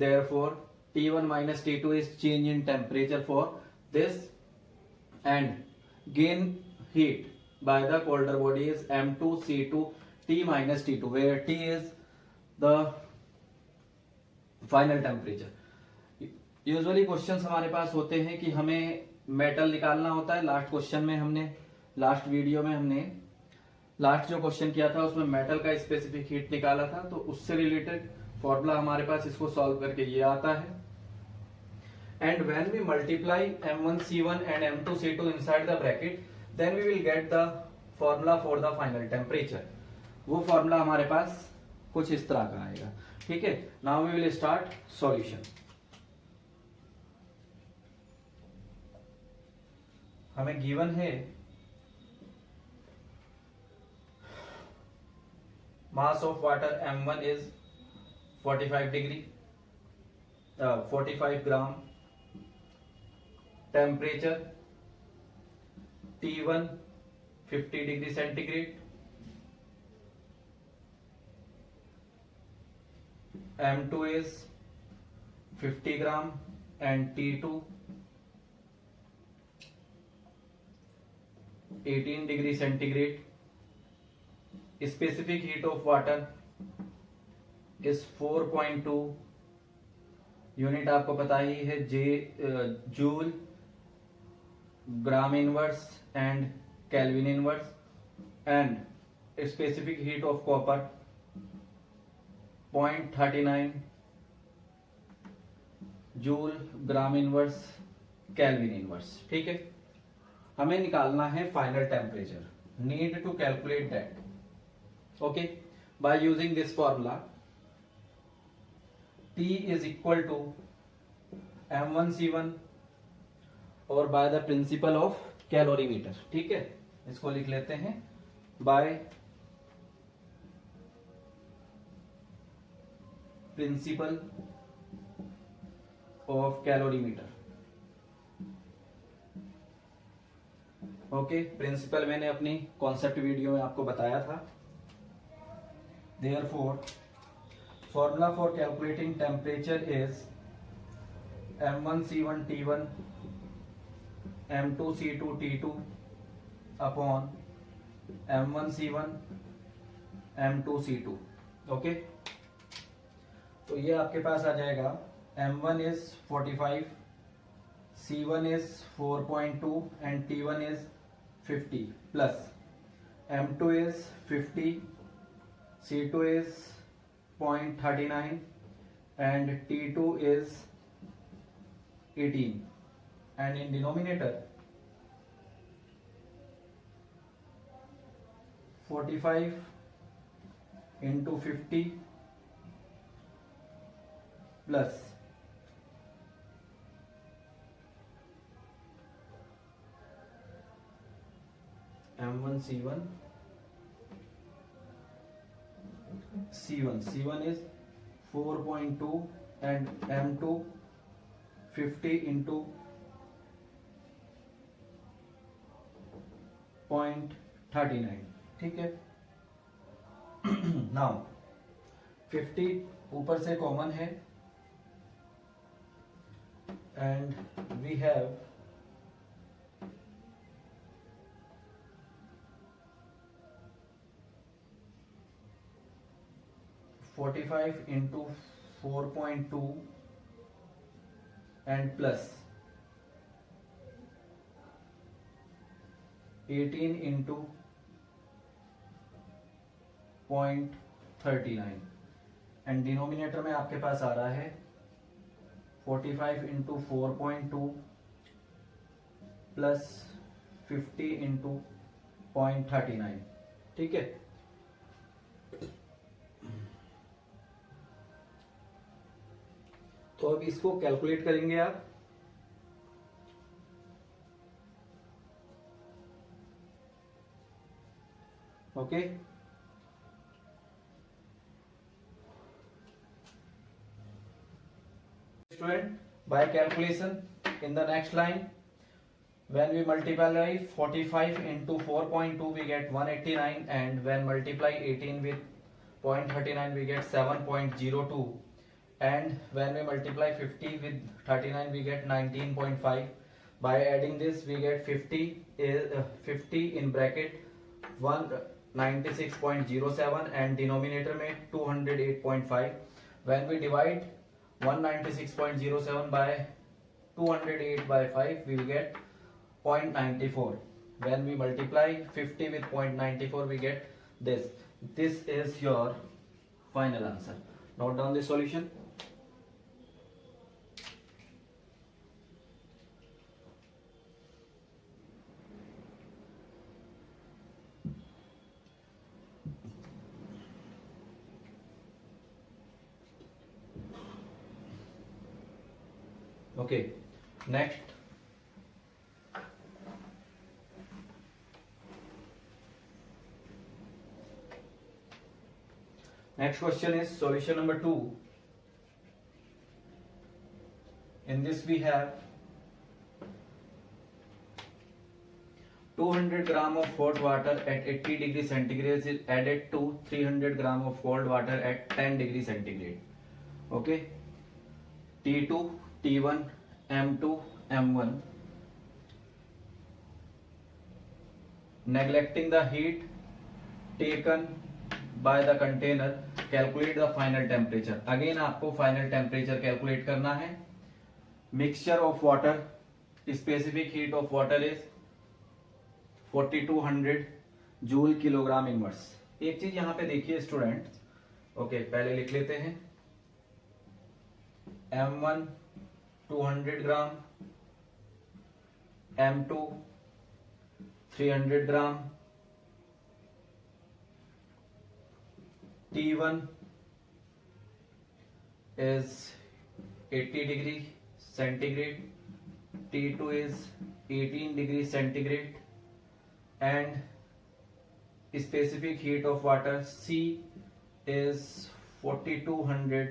therefore T1 minus T2 is change in temperature for this, and gain heat by the colder body is m2 c2 T minus T2, where T is the final temperature. Usually questions हमारे पास होते हैं कि हमें metal निकालना होता है। Last question में हमने, लास्ट वीडियो में हमने लास्ट जो क्वेश्चन किया था उसमें मेटल का स्पेसिफिक हीट निकाला था, तो उससे रिलेटेड फॉर्मूला हमारे पास इसको सॉल्व करके ये आता है। And when we multiply m1 c1 and m2 c2 inside the bracket, then we will get the formula for the final temperature. वो फॉर्मूला हमारे पास कुछ इस तरह का आएगा। ठीक है, now we will start solution. हमें गिवन है mass of water m1 is 45 gram, temperature T1 50 degree centigrade, m2 is 50 gram and T2 18 degree centigrade. Specific heat of water is 4.2, unit आपको पता ही है joule gram inverse and kelvin inverse, and specific heat of copper 0.39 joule gram inverse kelvin inverse. ठीक है, हमें निकालना है final temperature. Need to calculate that. Okay, by using this formula, T is equal to m1 c1 और by the principle of calorimeter। ठीक है, इसको लिख लेते हैं by principle of calorimeter। Okay, principle मैंने अपनी कॉन्सेप्ट वीडियो में आपको बताया था। Therefore, formula for calculating temperature is M1C1T1 M2C2T2 upon M1C1 M2C2। Okay, तो ये आपके पास आ जाएगा M1 is 45, C1 is 4.2 and T1 is 50 plus M2 is 50, C2 is 0.39 and T2 is 18, and in denominator 45 into 50 plus M1 C1 is 4.2 and M2 50 into 0.39। ठीक है, now 50 ऊपर से कॉमन है and we have 45 into 4.2 and plus 18 into 0.39 and denominator में आपके पास आ रहा है 45 into 4.2 प्लस 50 into 0.39। ठीक है, तो अब इसको कैलकुलेट करेंगे आप। Okay, student, by calculation in the next line when we multiply 45 into 4.2 we get 189 and when multiply 18 with 0.39 we get 7.02 and when we multiply 50 with 39 we get 19.5। by adding this we get 50 in bracket 196.07 and denominator में 208.5। when we divide 196.07 by 208 by 5 we will get 0.94। when we multiply 50 with 0.94 we get this is your final answer। note down the solution। okay, next question is solution number 2। in this we have 200 gram of hot water at 80 degree centigrade is added to 300 gram of cold water at 10 degree centigrade। okay, T2 T1 M2 M1 neglecting the heat taken by the container calculate the final temperature। again आपको final temperature calculate करना है। mixture of water specific heat of water is 4200 joule kilogram inverse. एक चीज यहां पे देखिए student, okay पहले लिख लेते हैं M1 200 gram M2 300 gram T1 is 80 degree centigrade, T2 is 18 degree centigrade and specific heat of water C is 4200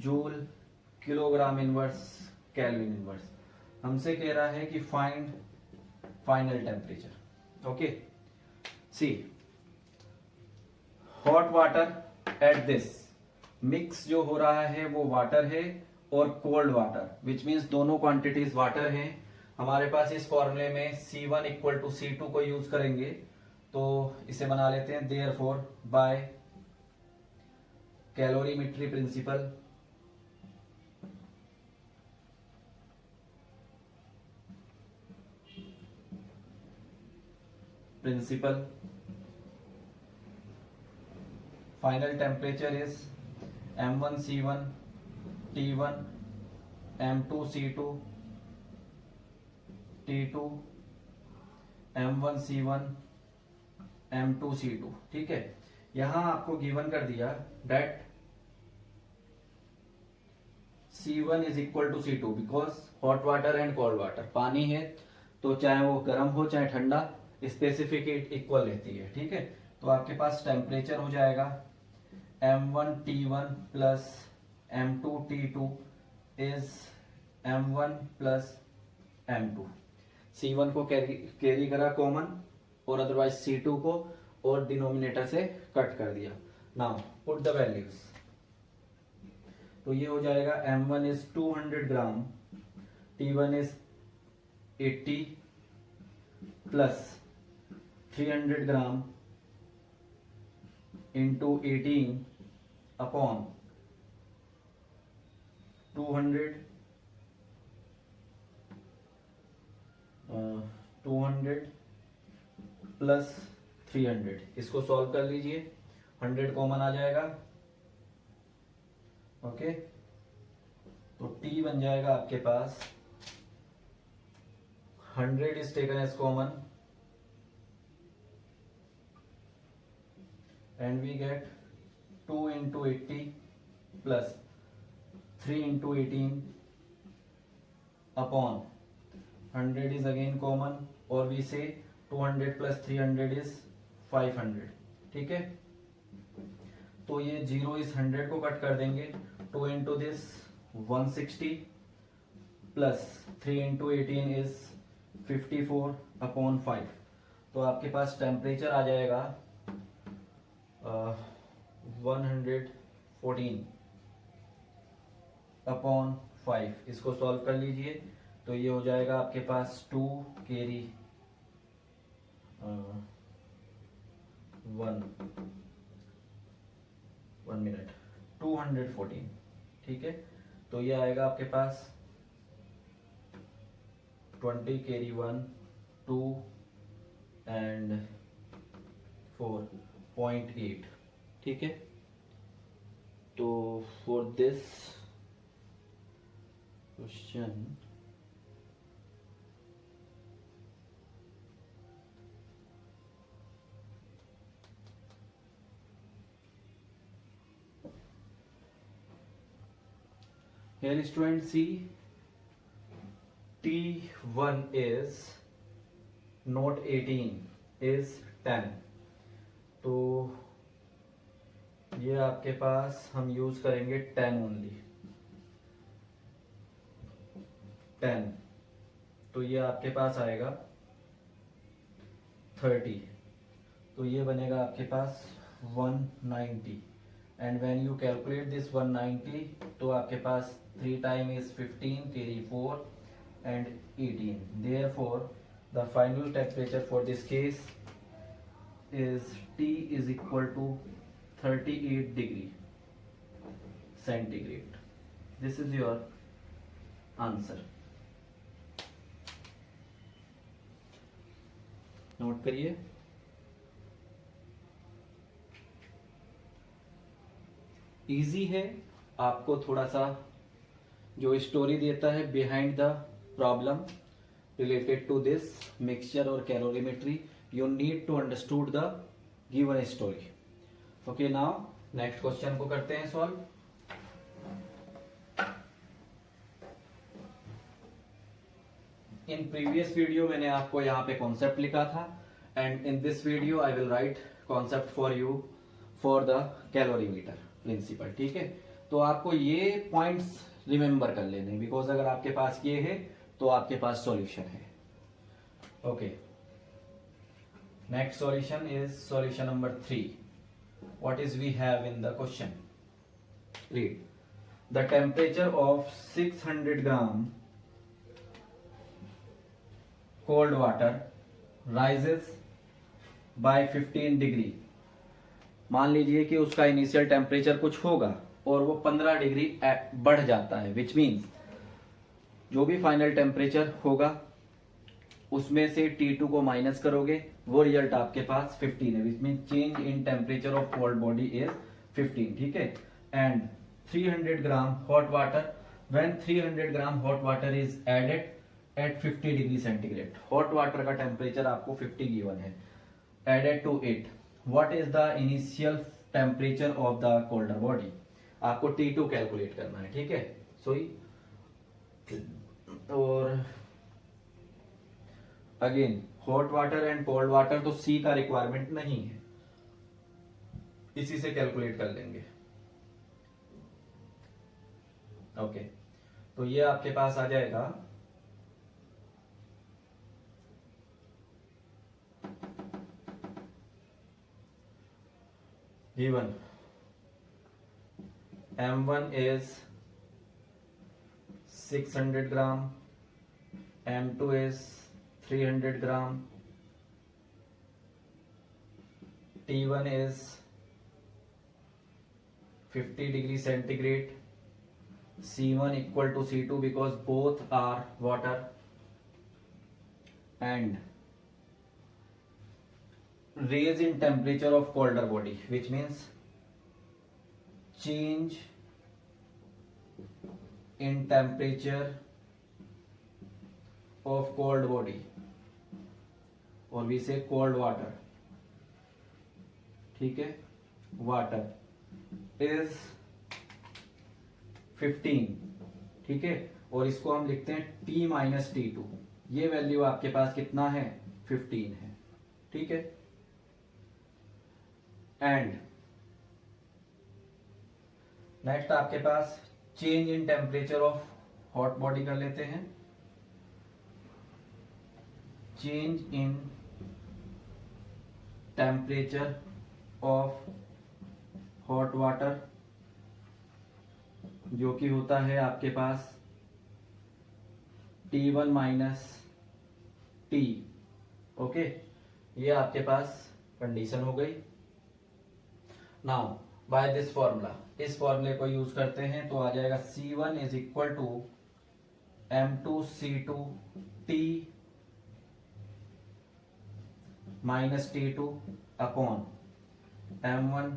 joule kilogram inverse kelvin inverse. हमसे कह रहा है कि find final temperature. Okay, see hot water at this mix जो हो रहा है वो वाटर है और कोल्ड वाटर, विच मीन्स दोनों क्वांटिटीज वाटर हैं हमारे पास। इस फॉर्मूले में C1 इक्वल टू C2 को यूज करेंगे, तो इसे बना लेते हैं therefore by calorimetry principle final temperature is M1C1 T1 M2C2 T2 M1C1 M2C2। ठीक है, यहां आपको गिवन कर दिया that C1 is equal to C2 because hot water and cold water, पानी है तो चाहे वो गर्म हो चाहे ठंडा, स्पेसिफिक हीट इक्वल रहती है। ठीक है, तो आपके पास टेम्परेचर हो जाएगा M1T1 plus M2T2 is M1 plus M2। C1 को कैरी करा कॉमन और अदरवाइज C2 को और डिनोमिनेटर से कट कर दिया। नाउ पुट द वैल्यूज, तो ये हो जाएगा M1 is 200 gram, T1 is 80 plus 300 gram into 18 upon 200 plus 300। इसको सॉल्व कर लीजिए, 100 कॉमन आ जाएगा। ओके, तो T बन जाएगा आपके पास 100 is taken as common and we get 2 into 80 plus 3 into 18 upon 100 is again common और we say 200 plus 300 is 500। ठीक है, तो ये 0 इस 100 को कट कर देंगे, 2 into this 160 plus 3 into 18 is 54 upon 5। तो आपके पास टेम्परेचर आ जाएगा 114 अपॉन 5। इसको सॉल्व कर लीजिए, तो ये हो जाएगा आपके पास 2 कैरी 1 मिनट 214। ठीक है, तो ये आएगा आपके पास 20 कैरी 1 2 एंड 4.8। ठीक है, तो for this question here student see T1 is not 18 is 10। तो ये आपके पास हम यूज करेंगे 10 ओनली 10। तो ये आपके पास आएगा 30, तो ये बनेगा आपके पास 190 and when you calculate this 190 तो आपके पास 3 time is 15 carry 4 and 18। therefore the final temperature for this case is T is equal to 38 degree centigrade। this is your answer। Note करिए, इजी है। आपको थोड़ा सा जो स्टोरी देता है behind the problem related to this mixture और calorimetry, you need to understood the given story. Okay, now next question को करते हैं सॉल्व। इन प्रीवियस वीडियो मैंने आपको यहाँ पे कॉन्सेप्ट लिखा था and in this video I will write concept for you for the calorimeter principle. ठीक है, तो आपको ये पॉइंट्स रिमेंबर कर लेने, बिकॉज अगर आपके पास ये है तो आपके पास सॉल्यूशन है। Okay, next solution is solution number 3। What is we have in the question, read the temperature of 600 gram cold water rises by 15 degree. मान लीजिए कि उसका इनिशियल टेम्परेचर कुछ होगा और वो 15 डिग्री बढ़ जाता है, विच मीन्स जो भी फाइनल टेम्परेचर होगा उसमें से T2 को माइनस करोगे, वो रिजल्ट आपके पास 15 है, which mean change in temperature of cold body is 15, ठीक है। एंड 300 gram hot water, when 300 gram hot water is added at 50 degree centigrade, hot water का टेम्परेचर आपको 50 गिवन है, added to it what is the initial temperature of the colder body, आपको T2 calculate करना है, ठीक है। और again hot water and cold water तो सी का रिक्वायरमेंट नहीं है, इसी से कैलकुलेट कर लेंगे। ओके, तो ये आपके पास आ जाएगा given M1 is 600 gram, M2 is 300 gram, T1 is 50 degree centigrade, C1 equal to C2 because both are water, and raise in temperature of colder body, which means change in temperature of cold body, or we say cold water, ठीक है, water is 15, ठीक है, और इसको हम लिखते हैं T minus T2, ये वैल्यू आपके पास कितना है 15 है, ठीक है। एंड नेक्स्ट आपके पास change in temperature of hot body कर लेते हैं, change in temperature of hot water जो कि होता है आपके पास T1 माइनस T, ओके, ये आपके पास कंडीशन हो गई। नाउ बाय दिस फॉर्मूला, इस फॉर्मूले को यूज करते हैं तो आ जाएगा C1 is equal to M2C2 T minus T2 upon M1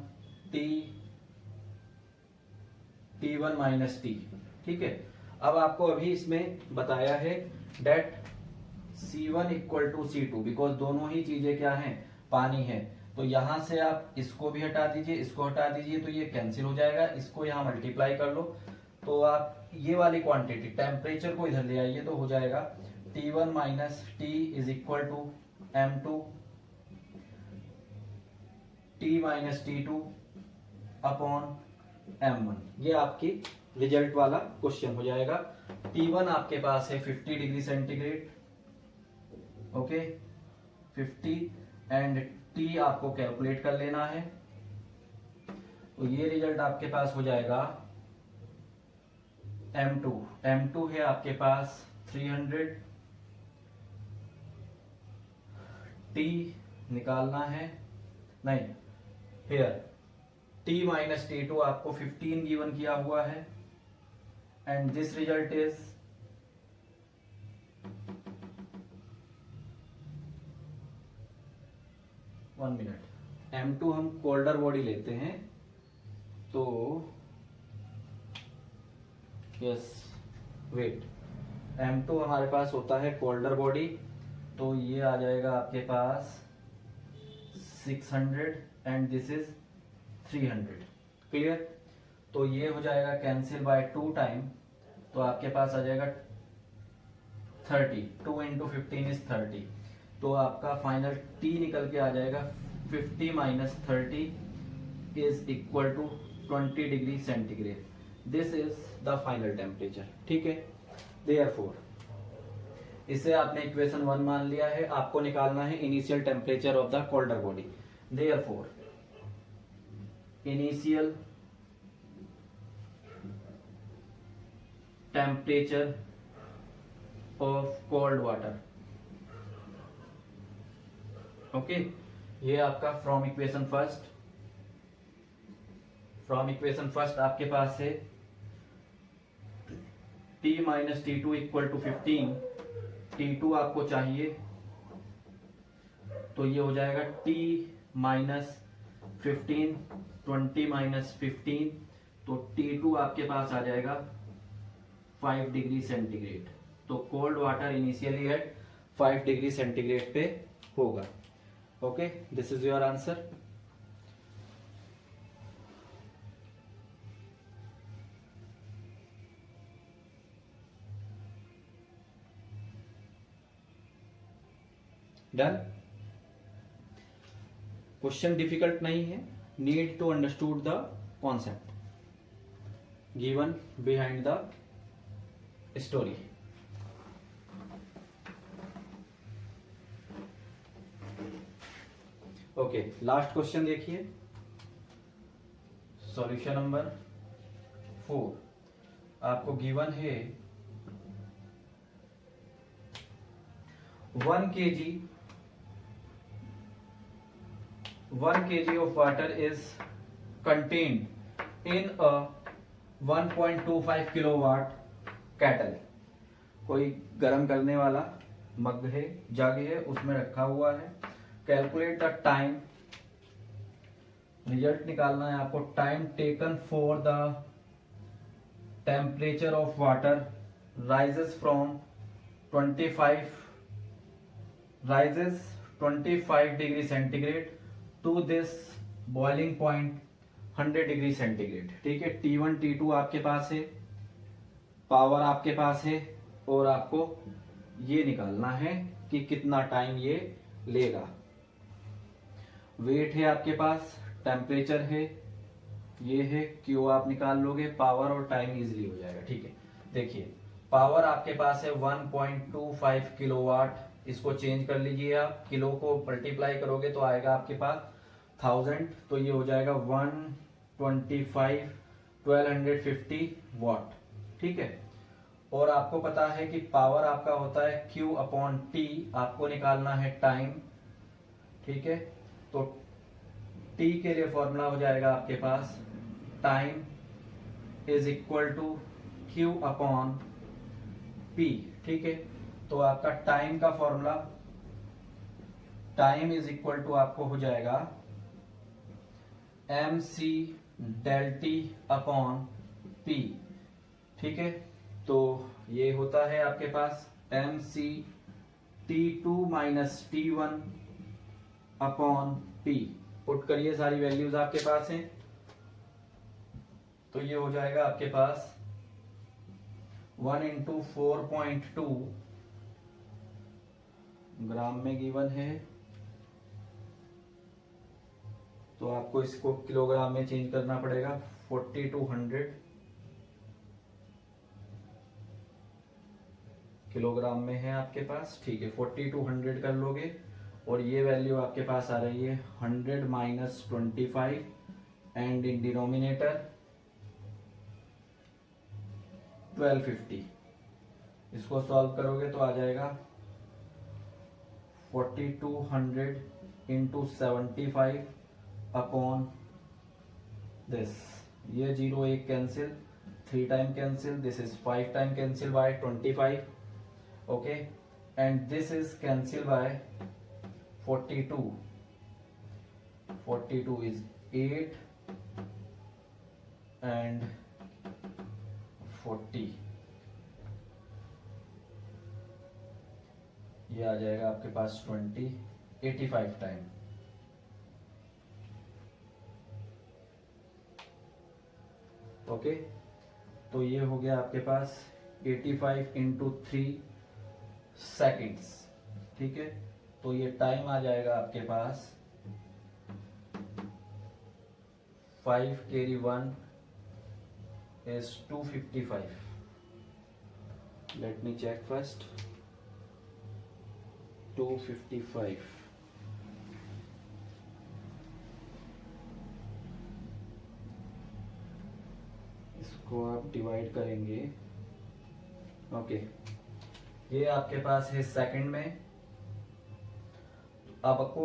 T1 minus T, ठीक है। अब आपको अभी इसमें बताया है date C1 equal to C2 because दोनों ही चीजें क्या हैं, पानी है, तो यहां से आप इसको भी हटा दीजिए, इसको हटा दीजिए, तो ये कैंसिल हो जाएगा, इसको यहां मल्टीप्लाई कर लो, तो आप ये वाली क्वांटिटी टेम्परेचर को इधर ले आइए तो हो जाएगा T1 minus T is equal to M2 T minus T2 upon M1, ये आपकी रिजल्ट वाला क्वेश्चन हो जाएगा। T1 आपके पास है 50 degree centigrade, okay, 50, and T आपको कैलकुलेट कर लेना है, तो ये रिजल्ट आपके पास हो जाएगा M2 है आपके पास 300, T निकालना है, नहीं, हियर T माइनस T2 आपको 15 गिवन किया हुआ है, and this result is 1 minute. M2 हम कोल्डर बॉडी लेते हैं तो यस वेट, M2 हमारे पास होता है कोल्डर बॉडी, तो ये आ जाएगा आपके पास 600 एंड दिस इज 300, क्लियर। तो ये हो जाएगा कैंसिल बाय 2 टाइम, तो आपके पास आ जाएगा 30, 2 इंटू 15 इज 30, तो आपका फाइनल T निकल के आ जाएगा 50 minus 30 is equal to 20 degree centigrade, this is the final temperature, ठीक है। देयरफॉर इसे आपने इक्वेशन 1 मान लिया है, आपको निकालना है initial temperature of the colder body. Therefore initial temperature of cold water. Okay, ये आपका from equation first. From equation first आपके पास है T minus T two equal to 15। T2 आपको चाहिए तो ये हो जाएगा T माइनस 15, 20 माइनस 15, तो T2 आपके पास आ जाएगा 5 डिग्री सेंटीग्रेड। तो cold water initially at 5 degree centigrade पे होगा। Okay, this is your answer. Done. Question difficult नहीं है, need to understood the concept given behind the story. Okay, last question देखिए, सॉल्यूशन नंबर 4। आपको गिवन है 1 kg of water is contained in a 1.25 kilowatt kettle। कोई गर्म करने वाला मग है, जग है, उसमें रखा हुआ है। कैलकुलेट द टाइम, रिजल्ट निकालना है आपको। Time taken for the temperature of water rises from 25 degree centigrade to this boiling point 100 degree centigrade. ठीक है, T1 T2 आपके पास है, पावर आपके पास है, और आपको ये निकालना है कि कितना टाइम ये लेगा। वेट है आपके पास, टेम्परेचर है, ये है, क्यू आप निकाल लोगे, पावर और टाइम इजीली हो जाएगा। ठीक है, देखिए पावर आपके पास है 1.25 किलोवाट। इसको चेंज कर लीजिए आप, किलो को मल्टीप्लाई करोगे तो आएगा आपके पास 1000, तो ये हो जाएगा 125 1250 वाट। ठीक है, और आपको पता है कि पावर आपका होता है Q अपॉन T, आपको निकालना है टाइम। ठीक है, तो T के लिए फॉर्मूला हो जाएगा आपके पास time is equal to Q upon P। ठीक है, तो आपका टाइम का formula, time is equal to आपको हो जाएगा MC del T upon P। ठीक है, तो ये होता है आपके पास MC T2 minus T1 upon P। Put करिए, सारी वैल्यूज आपके पास हैं, तो ये हो जाएगा आपके पास 1 इंटू 4.2 ग्राम में गिवन है, तो आपको इसको किलोग्राम में चेंज करना पड़ेगा। 4200 किलोग्राम में है आपके पास। ठीक है, 4200 कर लोगे, और ये वैल्यू आपके पास आ रही है 100 माइनस 25 एंड इन डिनोमिनेटर 1250। इसको सॉल्व करोगे तो आ जाएगा 4200 इंटू 75 अपॉन दिस, ये 0 1 cancel, 3 time cancel, this is 5 time cancel bye 25। Okay, and this is cancel bye 42 is 8 and 40, ये आ जाएगा आपके पास 20, 85 टाइम। ओके, तो ये हो गया आपके पास 85 इंटू 3 सेकेंड्स। ठीक है, तो ये टाइम आ जाएगा आपके पास 5 carry 1 is 255। Let me check first. 255। इसको आप डिवाइड करेंगे ओके, ये आपके पास है सेकंड में। आपको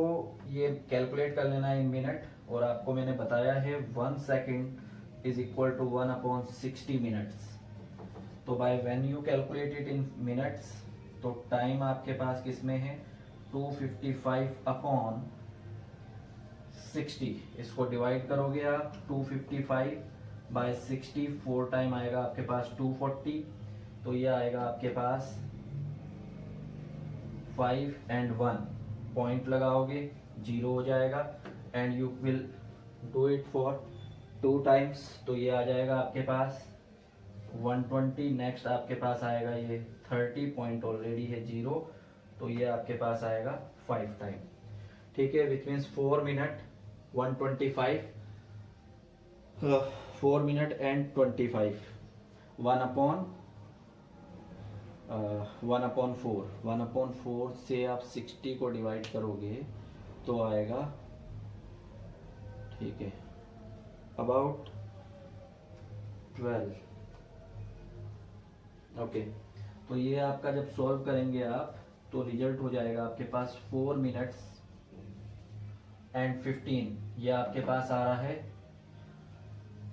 ये कैलकुलेट कर लेना है इन मिनट, और आपको मैंने बताया है 1 second is equal to 1/60 minutes. तो by when you calculate it in minutes, तो टाइम आपके पास किसमें है 255/60। इसको डिवाइड करोगे आप 255/60, 4 टाइम आएगा आपके पास 240। तो ये आएगा आपके पास 5 and 1 पॉइंट लगाओगे 0 हो जाएगा, and you will do it for 2 times. तो ये आ जाएगा आपके पास 120। नेक्स्ट आपके पास आएगा ये 30, पॉइंट ऑलरेडी है 0, तो ये आपके पास आएगा 5 टाइम। ठीक है, which means 4 minute 125, 4 minute and 25, 1/4 से आप 60 को डिवाइड करोगे तो आएगा, ठीक है, अबाउट 12। ओके, तो ये आपका जब सॉल्व करेंगे आप, तो रिजल्ट हो जाएगा आपके पास 4 मिनट्स एंड 15। ये आपके पास आ रहा है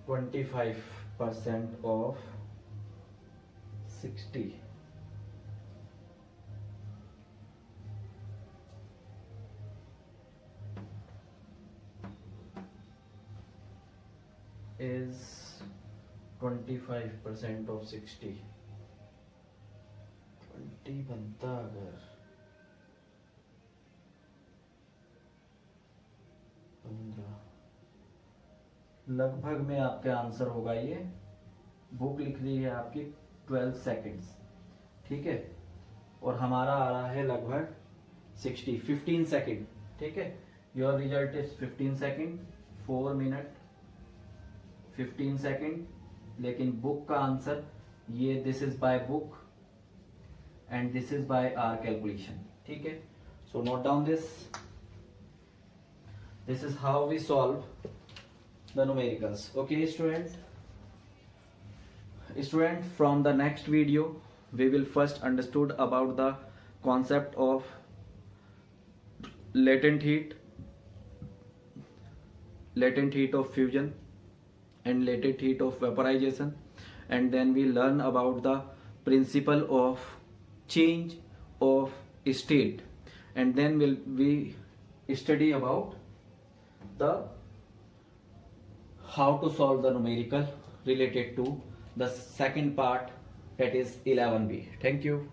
25% ऑफ 60। is 25% of 60। 20 बनता अगर 15, लगभग में आपका आंसर होगा। ये बुक लिख रही है आपकी 12 सेकेंड्स, ठीक है, और हमारा आ रहा है लगभग 60, 15 सेकेंड। ठीक है, your result is 15 second, 4 minute 15 second, लेकिन बुक का आंसर ये, this is by book and this is by our calculation. ठीक है, so note down this is how we solve the numericals. Okay student, from the next video we will first understood about the concept of latent heat of fusion and latent heat of vaporization, and then we learn about the principle of change of state, and then we study about the how to solve the numerical related to the second part, that is 11b. Thank you.